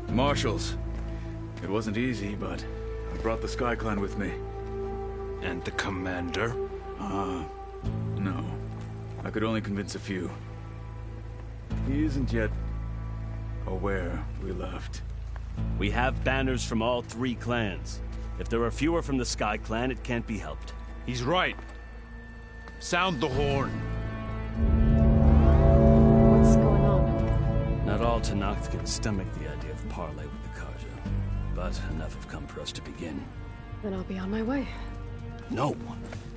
Marshals. It wasn't easy, but I brought the Sky Clan with me. And the commander? No. I could only convince a few. He isn't yet aware we left. We have banners from all 3 clans. If there are fewer from the Sky Clan, it can't be helped. He's right. Sound the horn. What's going on? Not all Tenakth can stomach the idea of parley with the Karja, but enough have come for us to begin. Then I'll be on my way. No!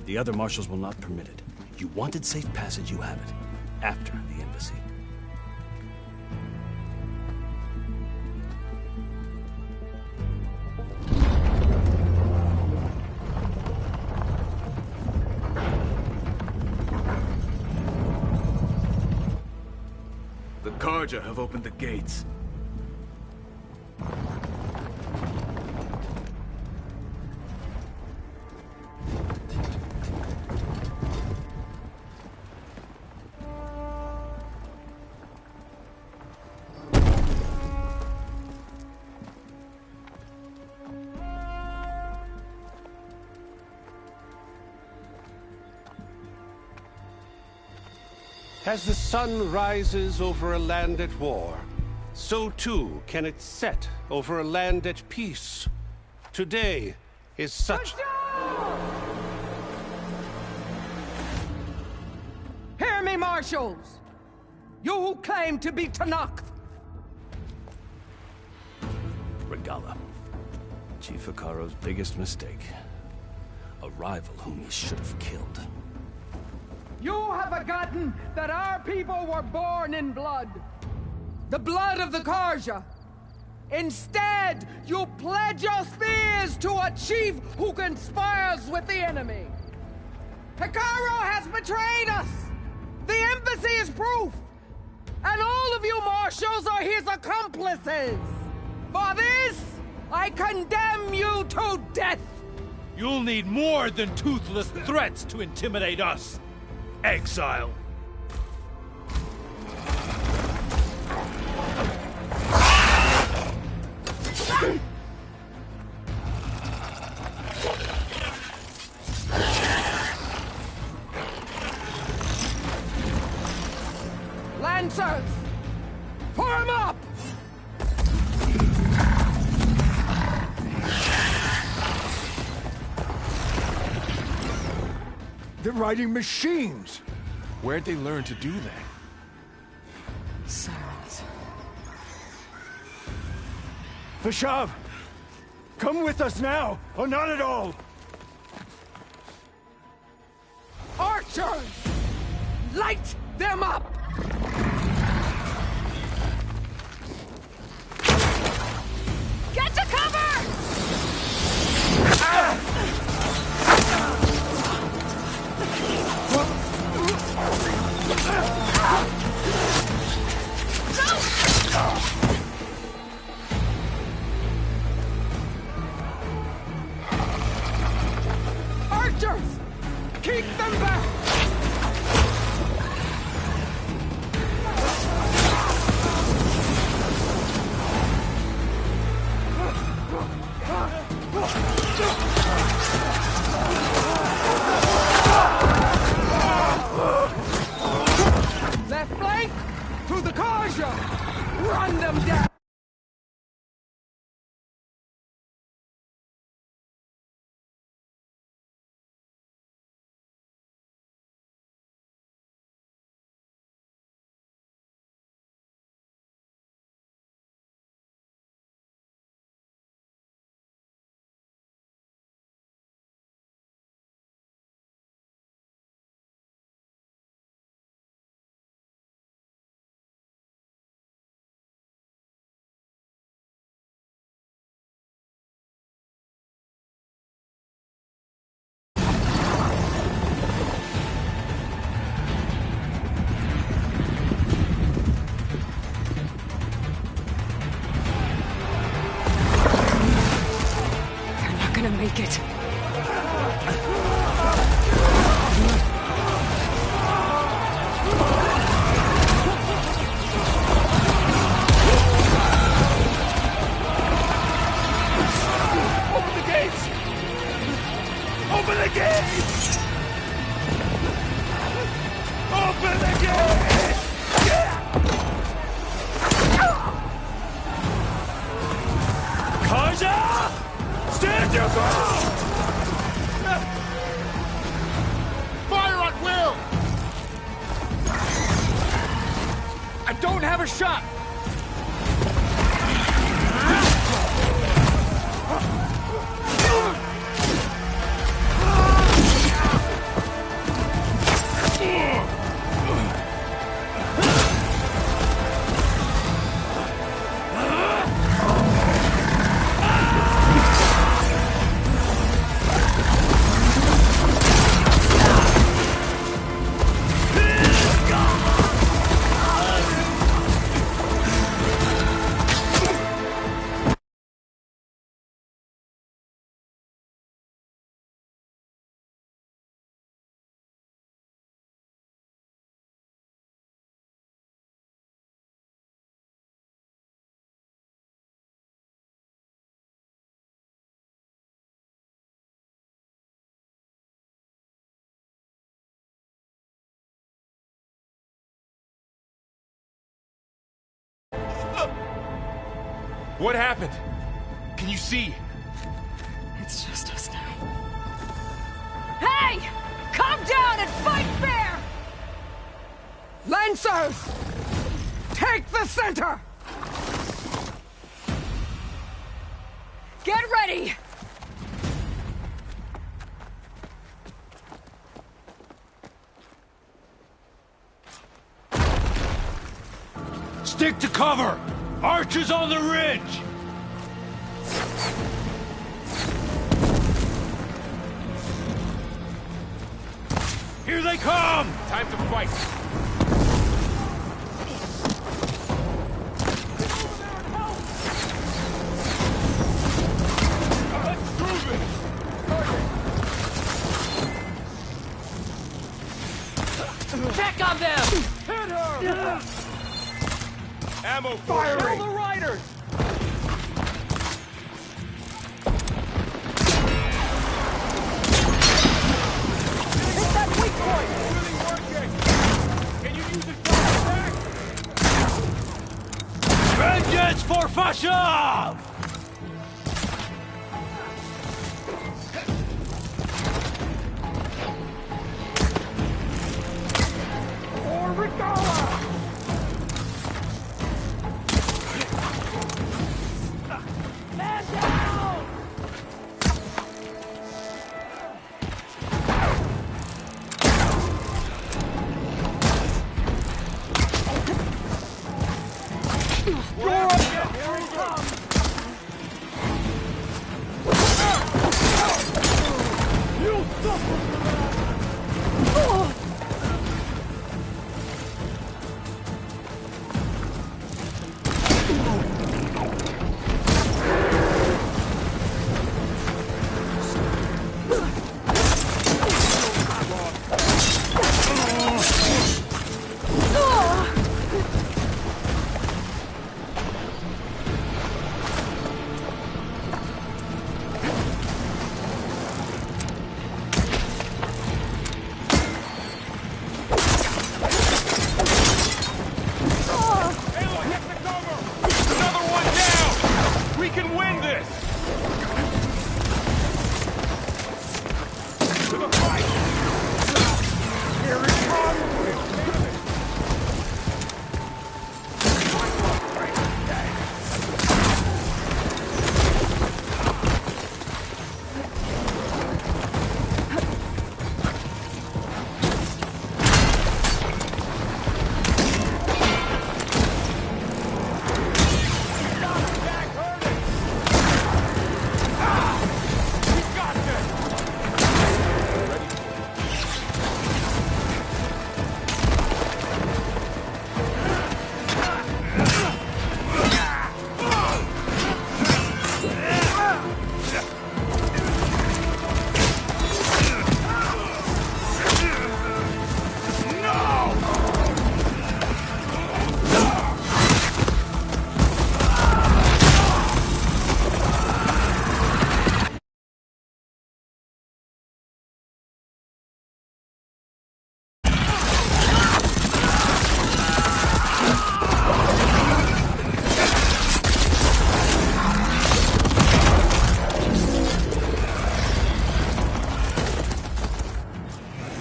The other marshals will not permit it. You wanted safe passage, you have it. After the embassy. Carja have opened the gates. As the sun rises over a land at war, so too can it set over a land at peace. Today is such... Hear me, marshals! You who claim to be Tanakh! Regala. Chief Hikaro's biggest mistake. A rival whom he should have killed. You have forgotten that our people were born in blood. The blood of the Carja. Instead, you pledge your spears to a chief who conspires with the enemy. Hikaro has betrayed us! The embassy is proof! And all of you marshals are his accomplices! For this, I condemn you to death! You'll need more than toothless threats to intimidate us! Exile! Lancers! Form up! They're riding machines! Where'd they learn to do that? Sirens. Vashav! Come with us now, or not at all! Archers! Light them up! Get to cover! Archers! Keep them back! Left flank! To the Carja! Run them down! Make it. Open the gates! Open the gates! Open the gates! Carja! Stand your ground! Fire at will! I don't have a shot! What happened? Can you see? It's just us now. Hey! Calm down and fight fair! Lancers! Take the center! Get ready! Stick to cover! Archers on the ridge! Here they come! Time to fight! Check on them! Hit her! Ammo Firing! firing! Kill the riders! Hit that weak point! Really working! Can you use it for attack? Vengeance for Fashov! For Regala! Man down! Roar up! Here he comes! You suffer for that! Aloy, get the cover! Another one down! We can win this! To the fight! Here it comes!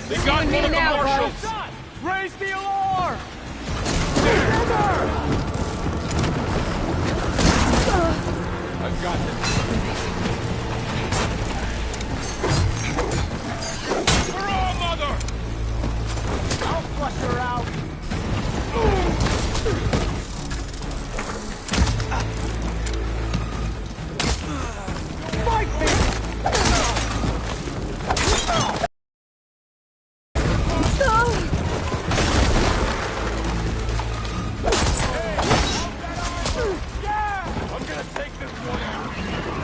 They got one of the marshals! Raise the alarm! I've got this. Hurrah, mother! I'll flush her out! Fight me! I'm gonna take this one out!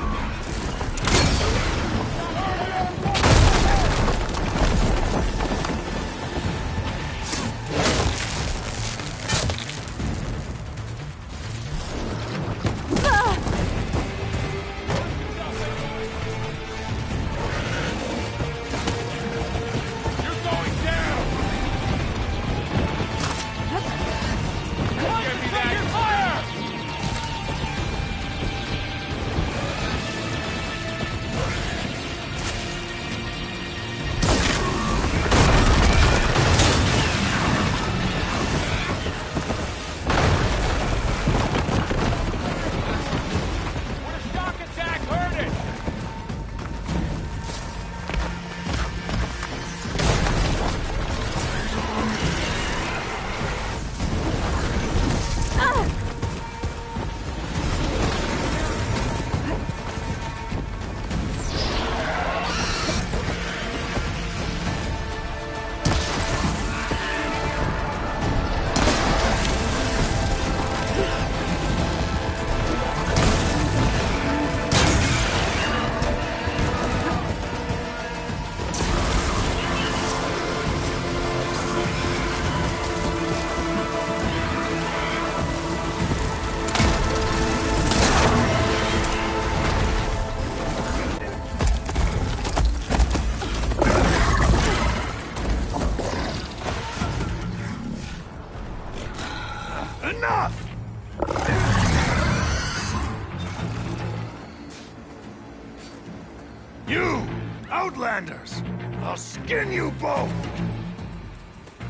Outlanders! I'll skin you both!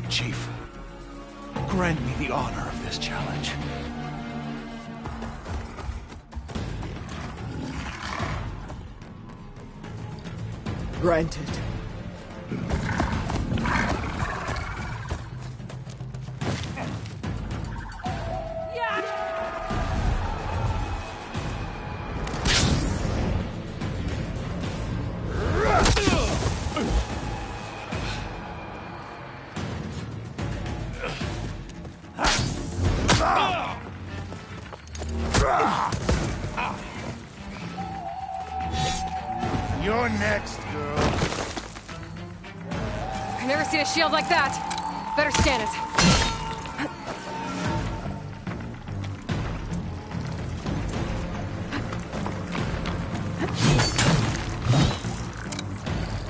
Chief, grant me the honor of this challenge. Granted. You're next, girl. I've never seen a shield like that. Better scan it.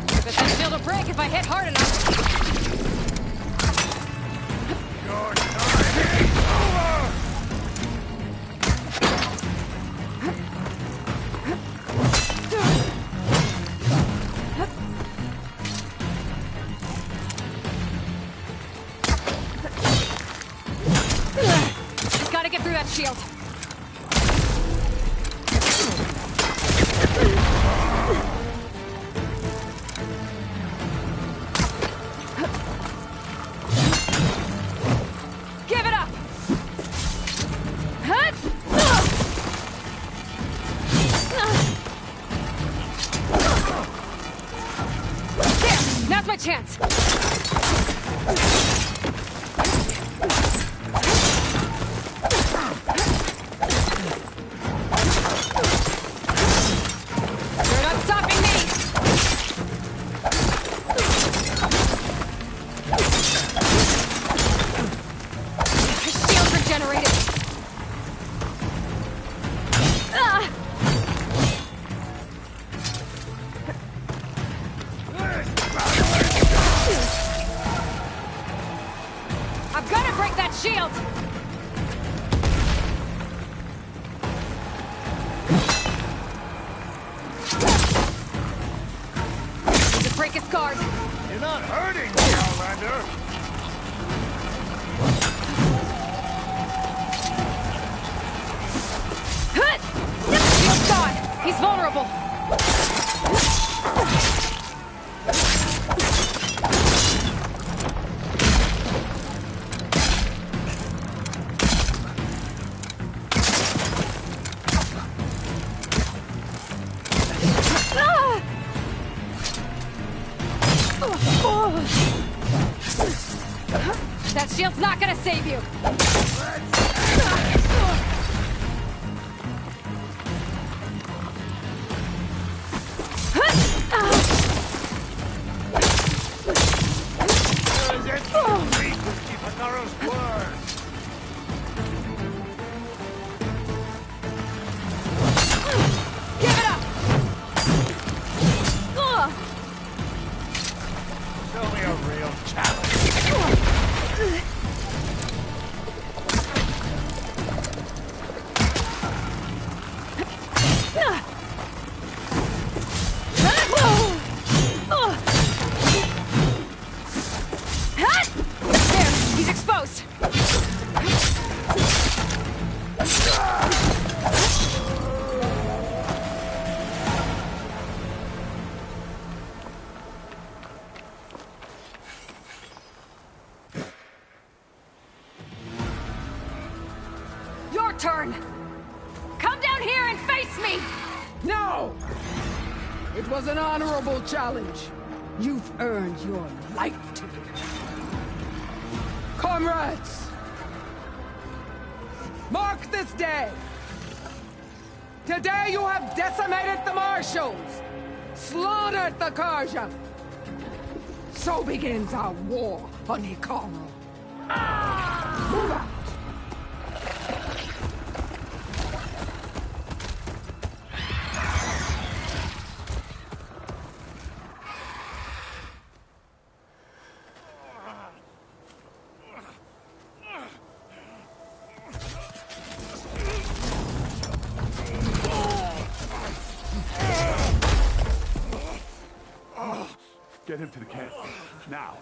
I bet that shield will break if I hit hard enough. Your time is over! Gotta get through that shield. Give it up! There! Now's my chance! Shield! Just break his guard. You're not hurting me, Outlander! Shield's gone! He's vulnerable! That shield's not gonna save you! Give it up! Show me a real challenge. There, he's exposed. Your turn. Come down here and face me. No! It was an honorable challenge. You've earned your life today. Comrades! Mark this day! Today you have decimated the Marshals! Slaughtered the Karja! So begins our war on Hikaru. Move out! Get him to the camp. Now.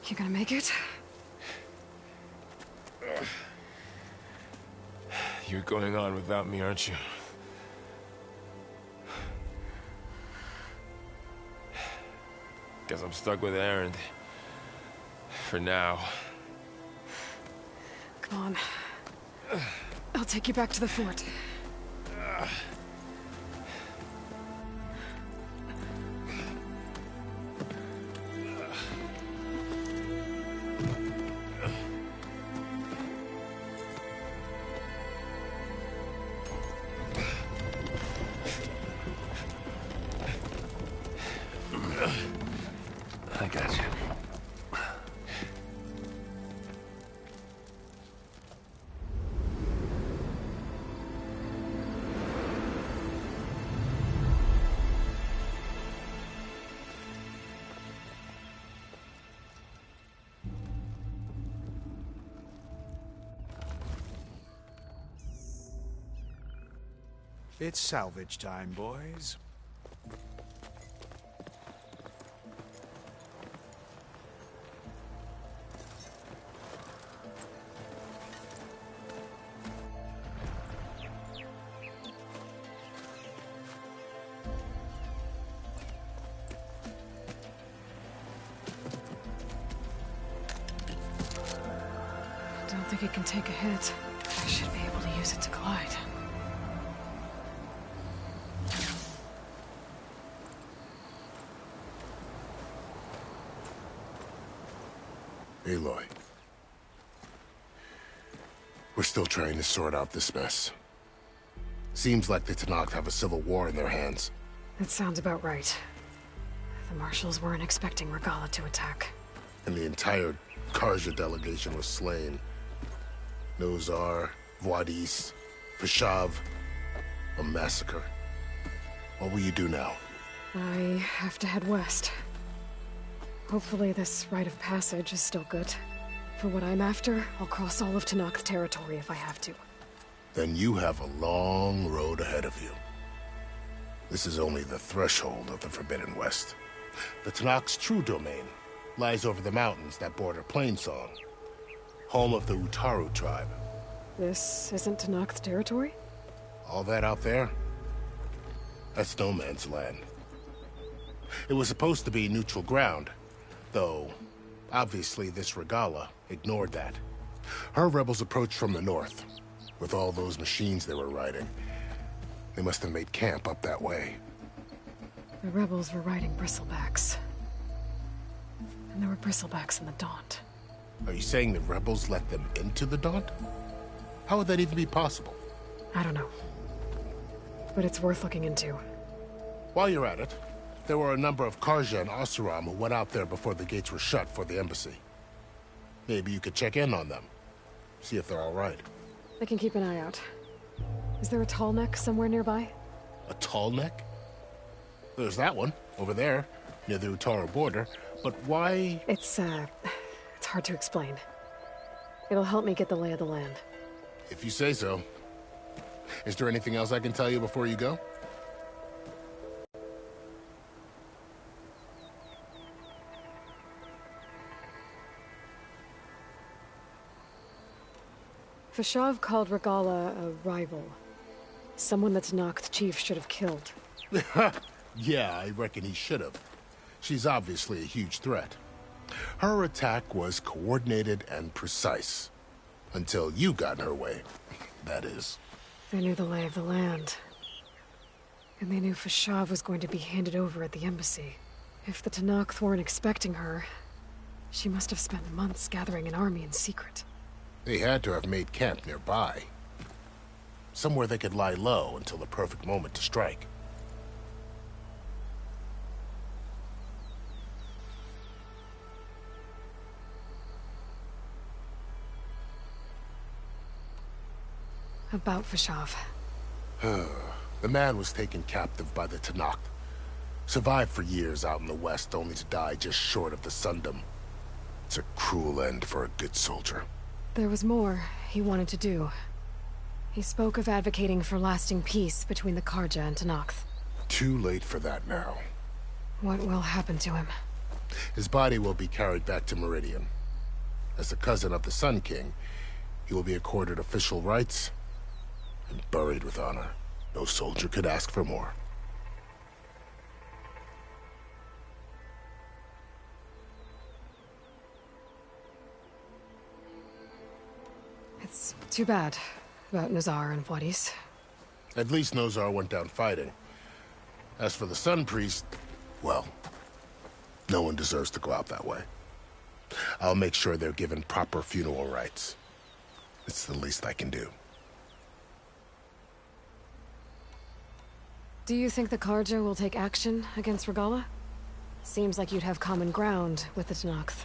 You gonna make it? You're going on without me, aren't you? Guess I'm stuck with Erend. For now. Come on. I'll take you back to the fort. I got you. It's salvage time, boys. I don't think it can take a hit. I should be able to use it to glide. Aloy. We're still trying to sort out this mess. Seems like the Tenakth have a civil war in their hands. That sounds about right. The marshals weren't expecting Regalla to attack. And the entire Karja delegation was slain. Nozar, Voidis, Fashav. A massacre. What will you do now? I have to head west. Hopefully this rite of passage is still good. For what I'm after, I'll cross all of Tenakth territory if I have to. Then you have a long road ahead of you. This is only the threshold of the Forbidden West. The Tenakth's true domain lies over the mountains that border Plainsong, home of the Utaru tribe. This isn't Tenakth territory? All that out there? That's no man's land. It was supposed to be neutral ground, though obviously this Regalla ignored that. Her rebels approached from the north. With all those machines they were riding, they must have made camp up that way. The rebels were riding bristlebacks. And there were bristlebacks in the Daunt. Are you saying the rebels let them into the Daunt? How would that even be possible? I don't know. But it's worth looking into. While you're at it, there were a number of Karja and Oseram who went out there before the gates were shut for the embassy. Maybe you could check in on them. See if they're all right. I can keep an eye out. Is there a tall neck somewhere nearby? A tall neck? There's that one, over there, near the Utaru border. But why? It's hard to explain. It'll help me get the lay of the land. If you say so. Is there anything else I can tell you before you go? Fashav called Regalla a rival. Someone that Tenakth chief should have killed. Yeah, I reckon he should have. She's obviously a huge threat. Her attack was coordinated and precise. Until you got in her way, that is. They knew the lay of the land. And they knew Fashav was going to be handed over at the embassy. If the Tenakth weren't expecting her, she must have spent months gathering an army in secret. They had to have made camp nearby. Somewhere they could lie low until the perfect moment to strike. About Fashav. The man was taken captive by the Tenakth. Survived for years out in the west, only to die just short of the Sundom. It's a cruel end for a good soldier. There was more he wanted to do. He spoke of advocating for lasting peace between the Karja and Tenakth. Too late for that now. What will happen to him? His body will be carried back to Meridian. As a cousin of the Sun King, he will be accorded official rights and buried with honor. No soldier could ask for more. It's too bad about Nazar and Wadis. At least Nozar went down fighting. As for the Sun Priest, well, no one deserves to go out that way. I'll make sure they're given proper funeral rites. It's the least I can do. Do you think the Karja will take action against Regala? Seems like you'd have common ground with the Tenakth.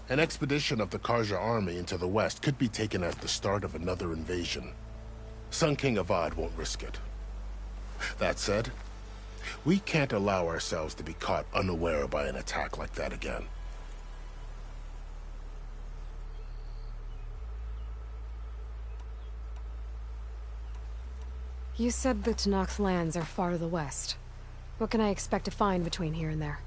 An expedition of the Karja army into the west could be taken as the start of another invasion. Sun King Avad won't risk it. That said, we can't allow ourselves to be caught unaware by an attack like that again. You said the Tenakth lands are far to the west. What can I expect to find between here and there?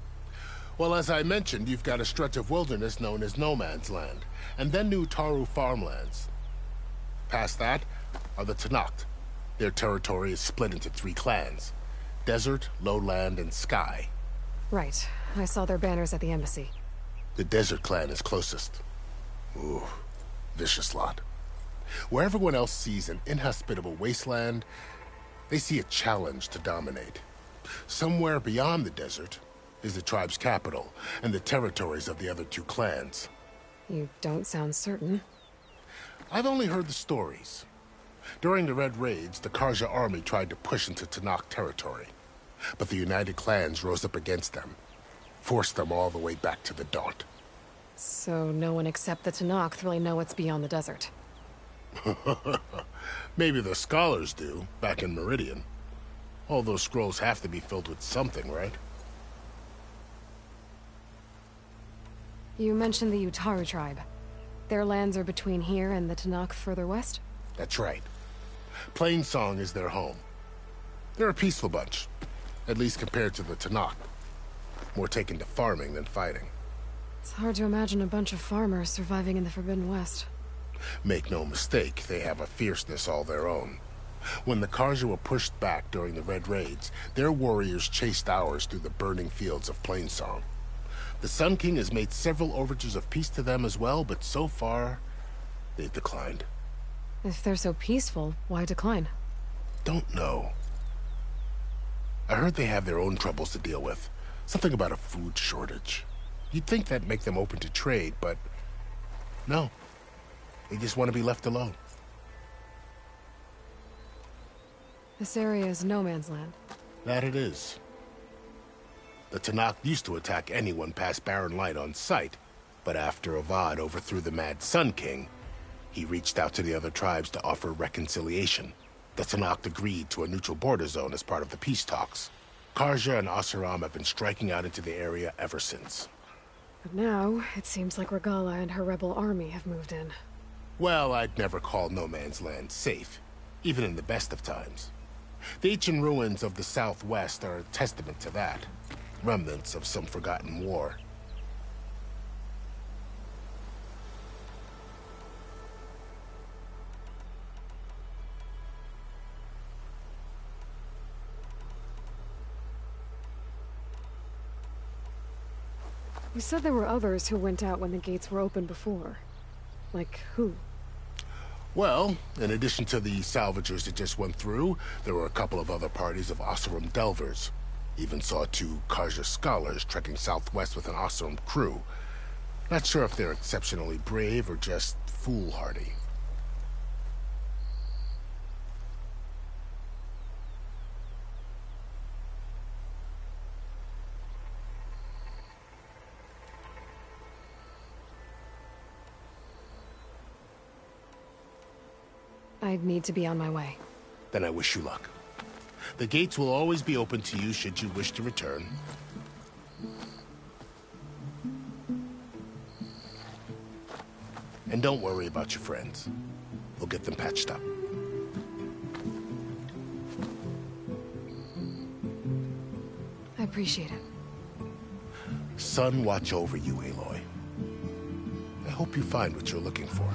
Well, as I mentioned, you've got a stretch of wilderness known as No Man's Land, and then New Taru farmlands. Past that are the Tenakth. Their territory is split into 3 clans: Desert, Lowland, and Sky. Right. I saw their banners at the embassy. The Desert clan is closest. Ooh, vicious lot. Where everyone else sees an inhospitable wasteland, they see a challenge to dominate. Somewhere beyond the desert is the tribe's capital and the territories of the other 2 clans. You don't sound certain. I've only heard the stories. During the Red Raids, the Karja army tried to push into Tenakth territory, but the United Clans rose up against them, forced them all the way back to the Daunt. So no one except the Tenakth really know what's beyond the desert. Maybe the scholars do, back in Meridian. All those scrolls have to be filled with something, right? You mentioned the Utaru tribe. Their lands are between here and the Tenakth further west? That's right. Plainsong is their home. They're a peaceful bunch, at least compared to the Tenakth. More taken to farming than fighting. It's hard to imagine a bunch of farmers surviving in the Forbidden West. Make no mistake, they have a fierceness all their own. When the Karja were pushed back during the Red Raids, their warriors chased ours through the burning fields of Plainsong. The Sun King has made several overtures of peace to them as well, but so far, they've declined. If they're so peaceful, why decline? Don't know. I heard they have their own troubles to deal with. Something about a food shortage. You'd think that'd make them open to trade, but no. They just want to be left alone. This area is no man's land. That it is. The Tenakth used to attack anyone past Barren Light on sight, but after Avad overthrew the Mad Sun King, he reached out to the other tribes to offer reconciliation. The Tenakth agreed to a neutral border zone as part of the peace talks. Karja and Oseram have been striking out into the area ever since. But now, it seems like Regala and her rebel army have moved in. Well, I'd never call No Man's Land safe, even in the best of times. The ancient ruins of the Southwest are a testament to that. Remnants of some forgotten war. You said there were others who went out when the gates were open before. Like who? Well, in addition to the salvagers that just went through, there were a couple of other parties of Oseram Delvers. Even saw 2 Karja scholars trekking southwest with an Oseram crew. Not sure if they're exceptionally brave or just foolhardy. I'd need to be on my way. Then I wish you luck. The gates will always be open to you should you wish to return. And don't worry about your friends. We'll get them patched up. appreciate it. Sun watch over you, Aloy. I hope you find what you're looking for.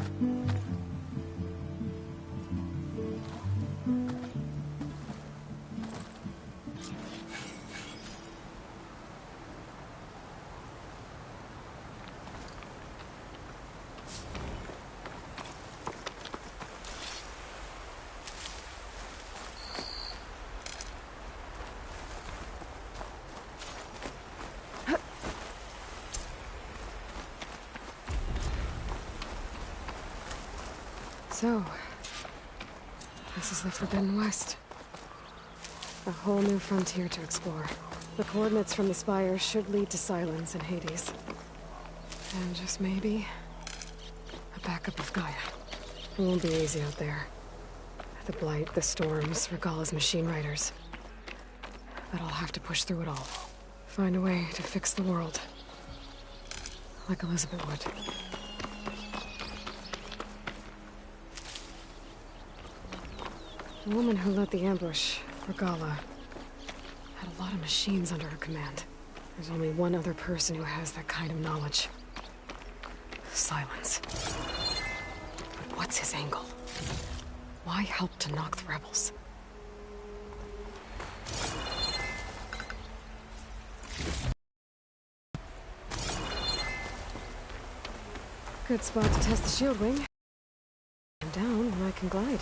So, this is the Forbidden West. A whole new frontier to explore. The coordinates from the spires should lead to Silence and Hades. And just maybe, a backup of Gaia. It won't be easy out there. The Blight, the Storms, Regalla's machine riders. But I'll have to push through it all. Find a way to fix the world. Like Elizabeth would. The woman who led the ambush, Regalla, had a lot of machines under her command. There's only one other person who has that kind of knowledge. Silence. But what's his angle? Why help to knock the rebels? Good spot to test the shield wing. I'm down and I can glide.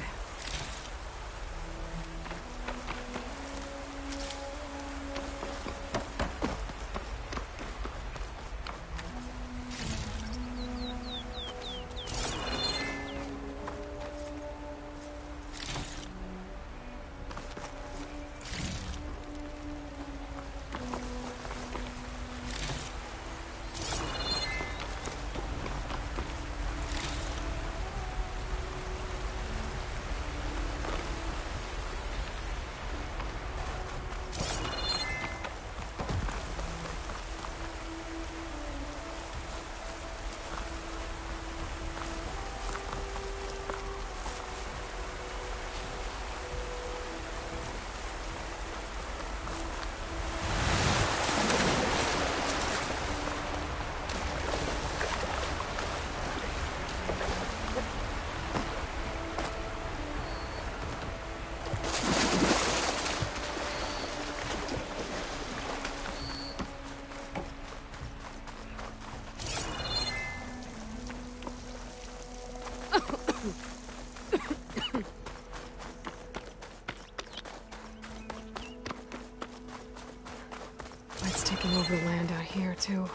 Taking over land out here, too.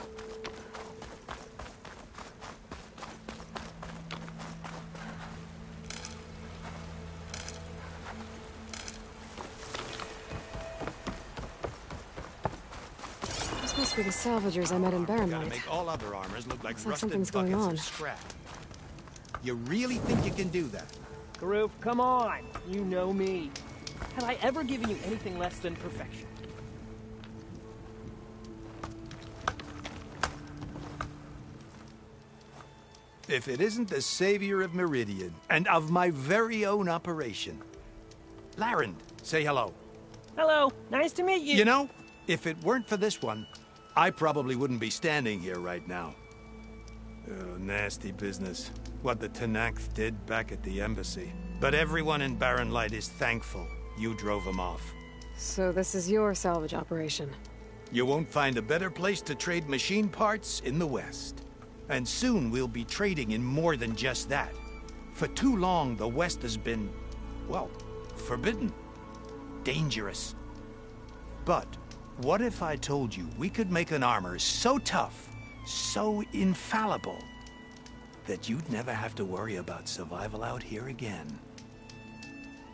This must be the salvagers I met in Barren Light. Make all other armors look like Looks like rusted something's going buckets on. of scrap. You really think you can do that? Karoof, come on! You know me. Have I ever given you anything less than perfection? If it isn't the savior of Meridian, and of my very own operation. Larend, say hello. Hello, nice to meet you. You know, if it weren't for this one, I probably wouldn't be standing here right now. Oh, nasty business. What the Tenakth did back at the embassy. But everyone in Barren Light is thankful you drove them off. So this is your salvage operation? You won't find a better place to trade machine parts in the West. And soon we'll be trading in more than just that. For too long, the West has been, well, forbidden. Dangerous. But what if I told you we could make an armor so tough, so infallible, that you'd never have to worry about survival out here again?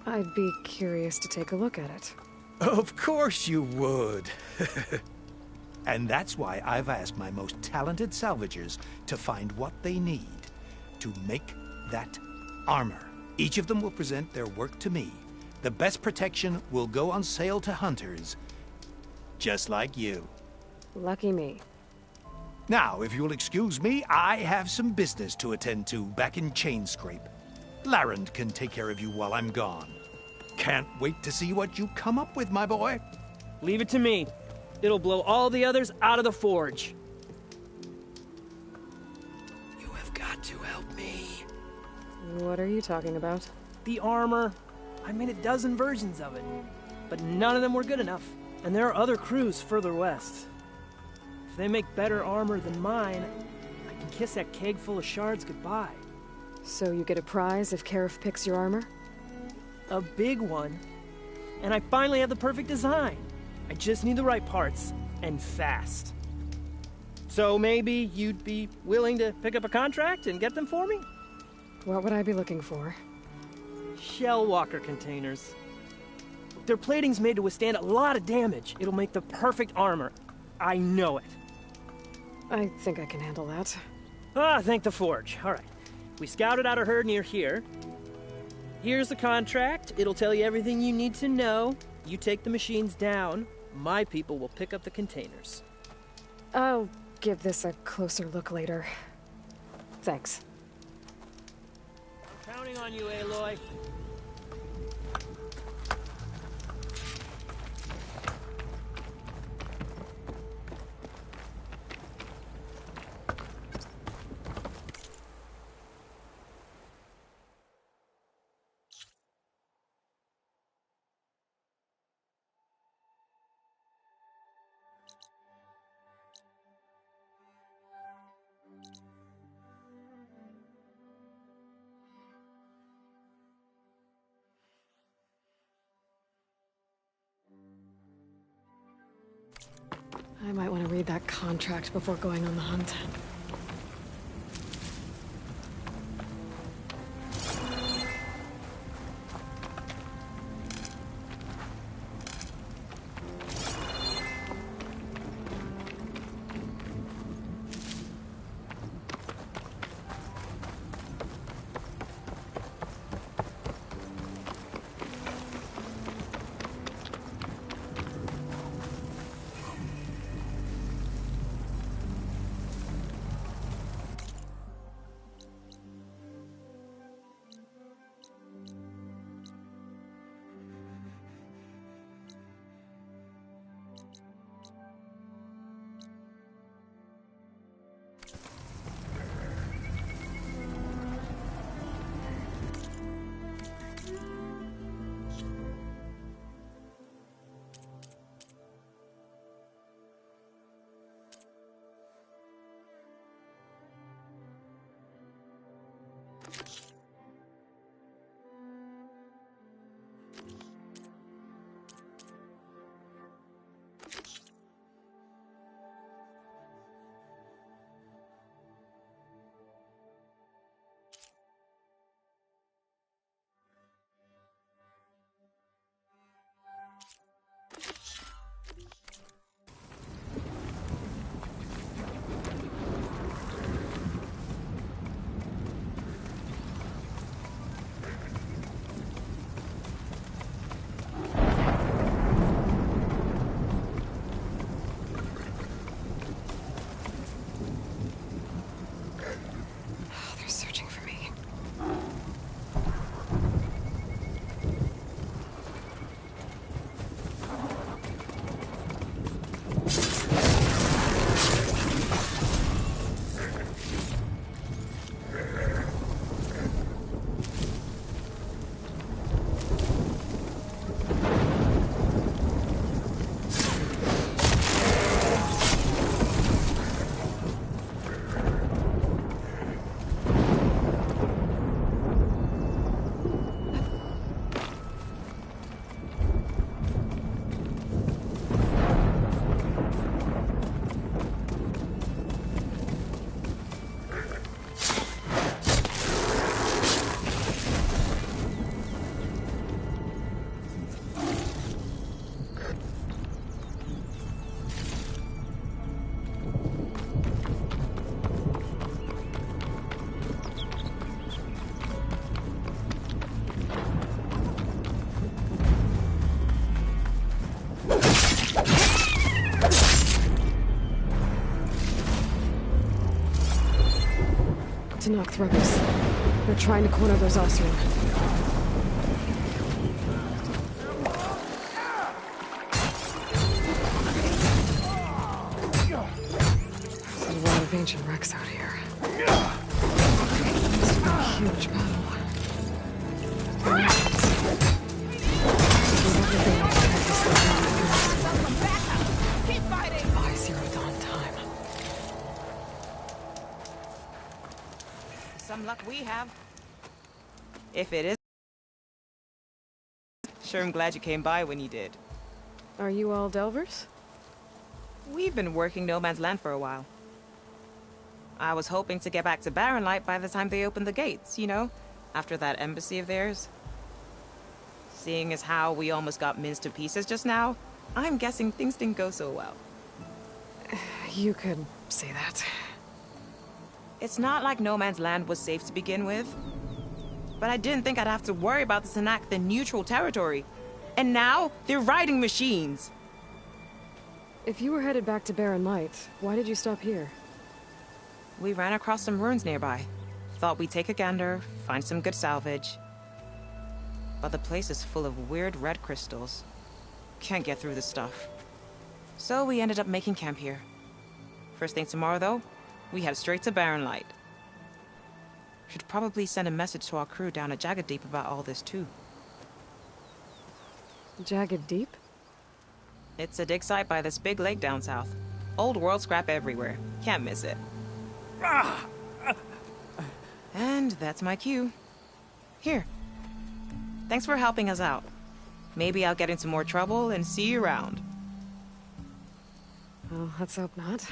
I'd be curious to take a look at it. Of course you would. And that's why I've asked my most talented salvagers to find what they need to make that armor. Each of them will present their work to me. The best protection will go on sale to hunters, just like you. Lucky me. Now, if you'll excuse me, I have some business to attend to back in Chainscrape. Larend can take care of you while I'm gone. Can't wait to see what you come up with, my boy. Leave it to me. It'll blow all the others out of the forge. You have got to help me. What are you talking about? The armor. I made a dozen versions of it, but none of them were good enough. And there are other crews further west. If they make better armor than mine, I can kiss that keg full of shards goodbye. So you get a prize if Karif picks your armor? A big one. And I finally have the perfect design. I just need the right parts, and fast. So maybe you'd be willing to pick up a contract and get them for me? What would I be looking for? Shell walker containers. Their plating's made to withstand a lot of damage. It'll make the perfect armor. I know it. I think I can handle that. Ah, thank the forge. All right. We scouted out a herd near here. Here's the contract. It'll tell you everything you need to know. You take the machines down. My people will pick up the containers. I'll give this a closer look later. Thanks. I'm counting on you, Aloy. I might want to read that contract before going on the hunt. To knock rebels. They're trying to corner those Osrian. ancient wrecks out here. Must have been a huge battle. Keep fighting! I-0 dawn time. Some luck we have. If it is... Sure, I'm glad you came by when you did. Are you all Delvers? We've been working No Man's Land for a while. I was hoping to get back to Barren Light by the time they opened the gates, you know? After that embassy of theirs. Seeing as how we almost got minced to pieces just now, I'm guessing things didn't go so well. You could say that. It's not like No Man's Land was safe to begin with. But I didn't think I'd have to worry about the Sanak, the neutral territory. And now, they're riding machines. If you were headed back to Barren Light, why did you stop here? We ran across some ruins nearby. Thought we'd take a gander, find some good salvage. But the place is full of weird red crystals. Can't get through the stuff. So we ended up making camp here. First thing tomorrow, though, we head straight to Barren Light. Should probably send a message to our crew down at Jagged Deep about all this, too. Jagged Deep? It's a dig site by this big lake down south. Old world scrap everywhere. Can't miss it. And that's my cue. Here. Thanks for helping us out. Maybe I'll get into more trouble and see you around. Well, let's hope not.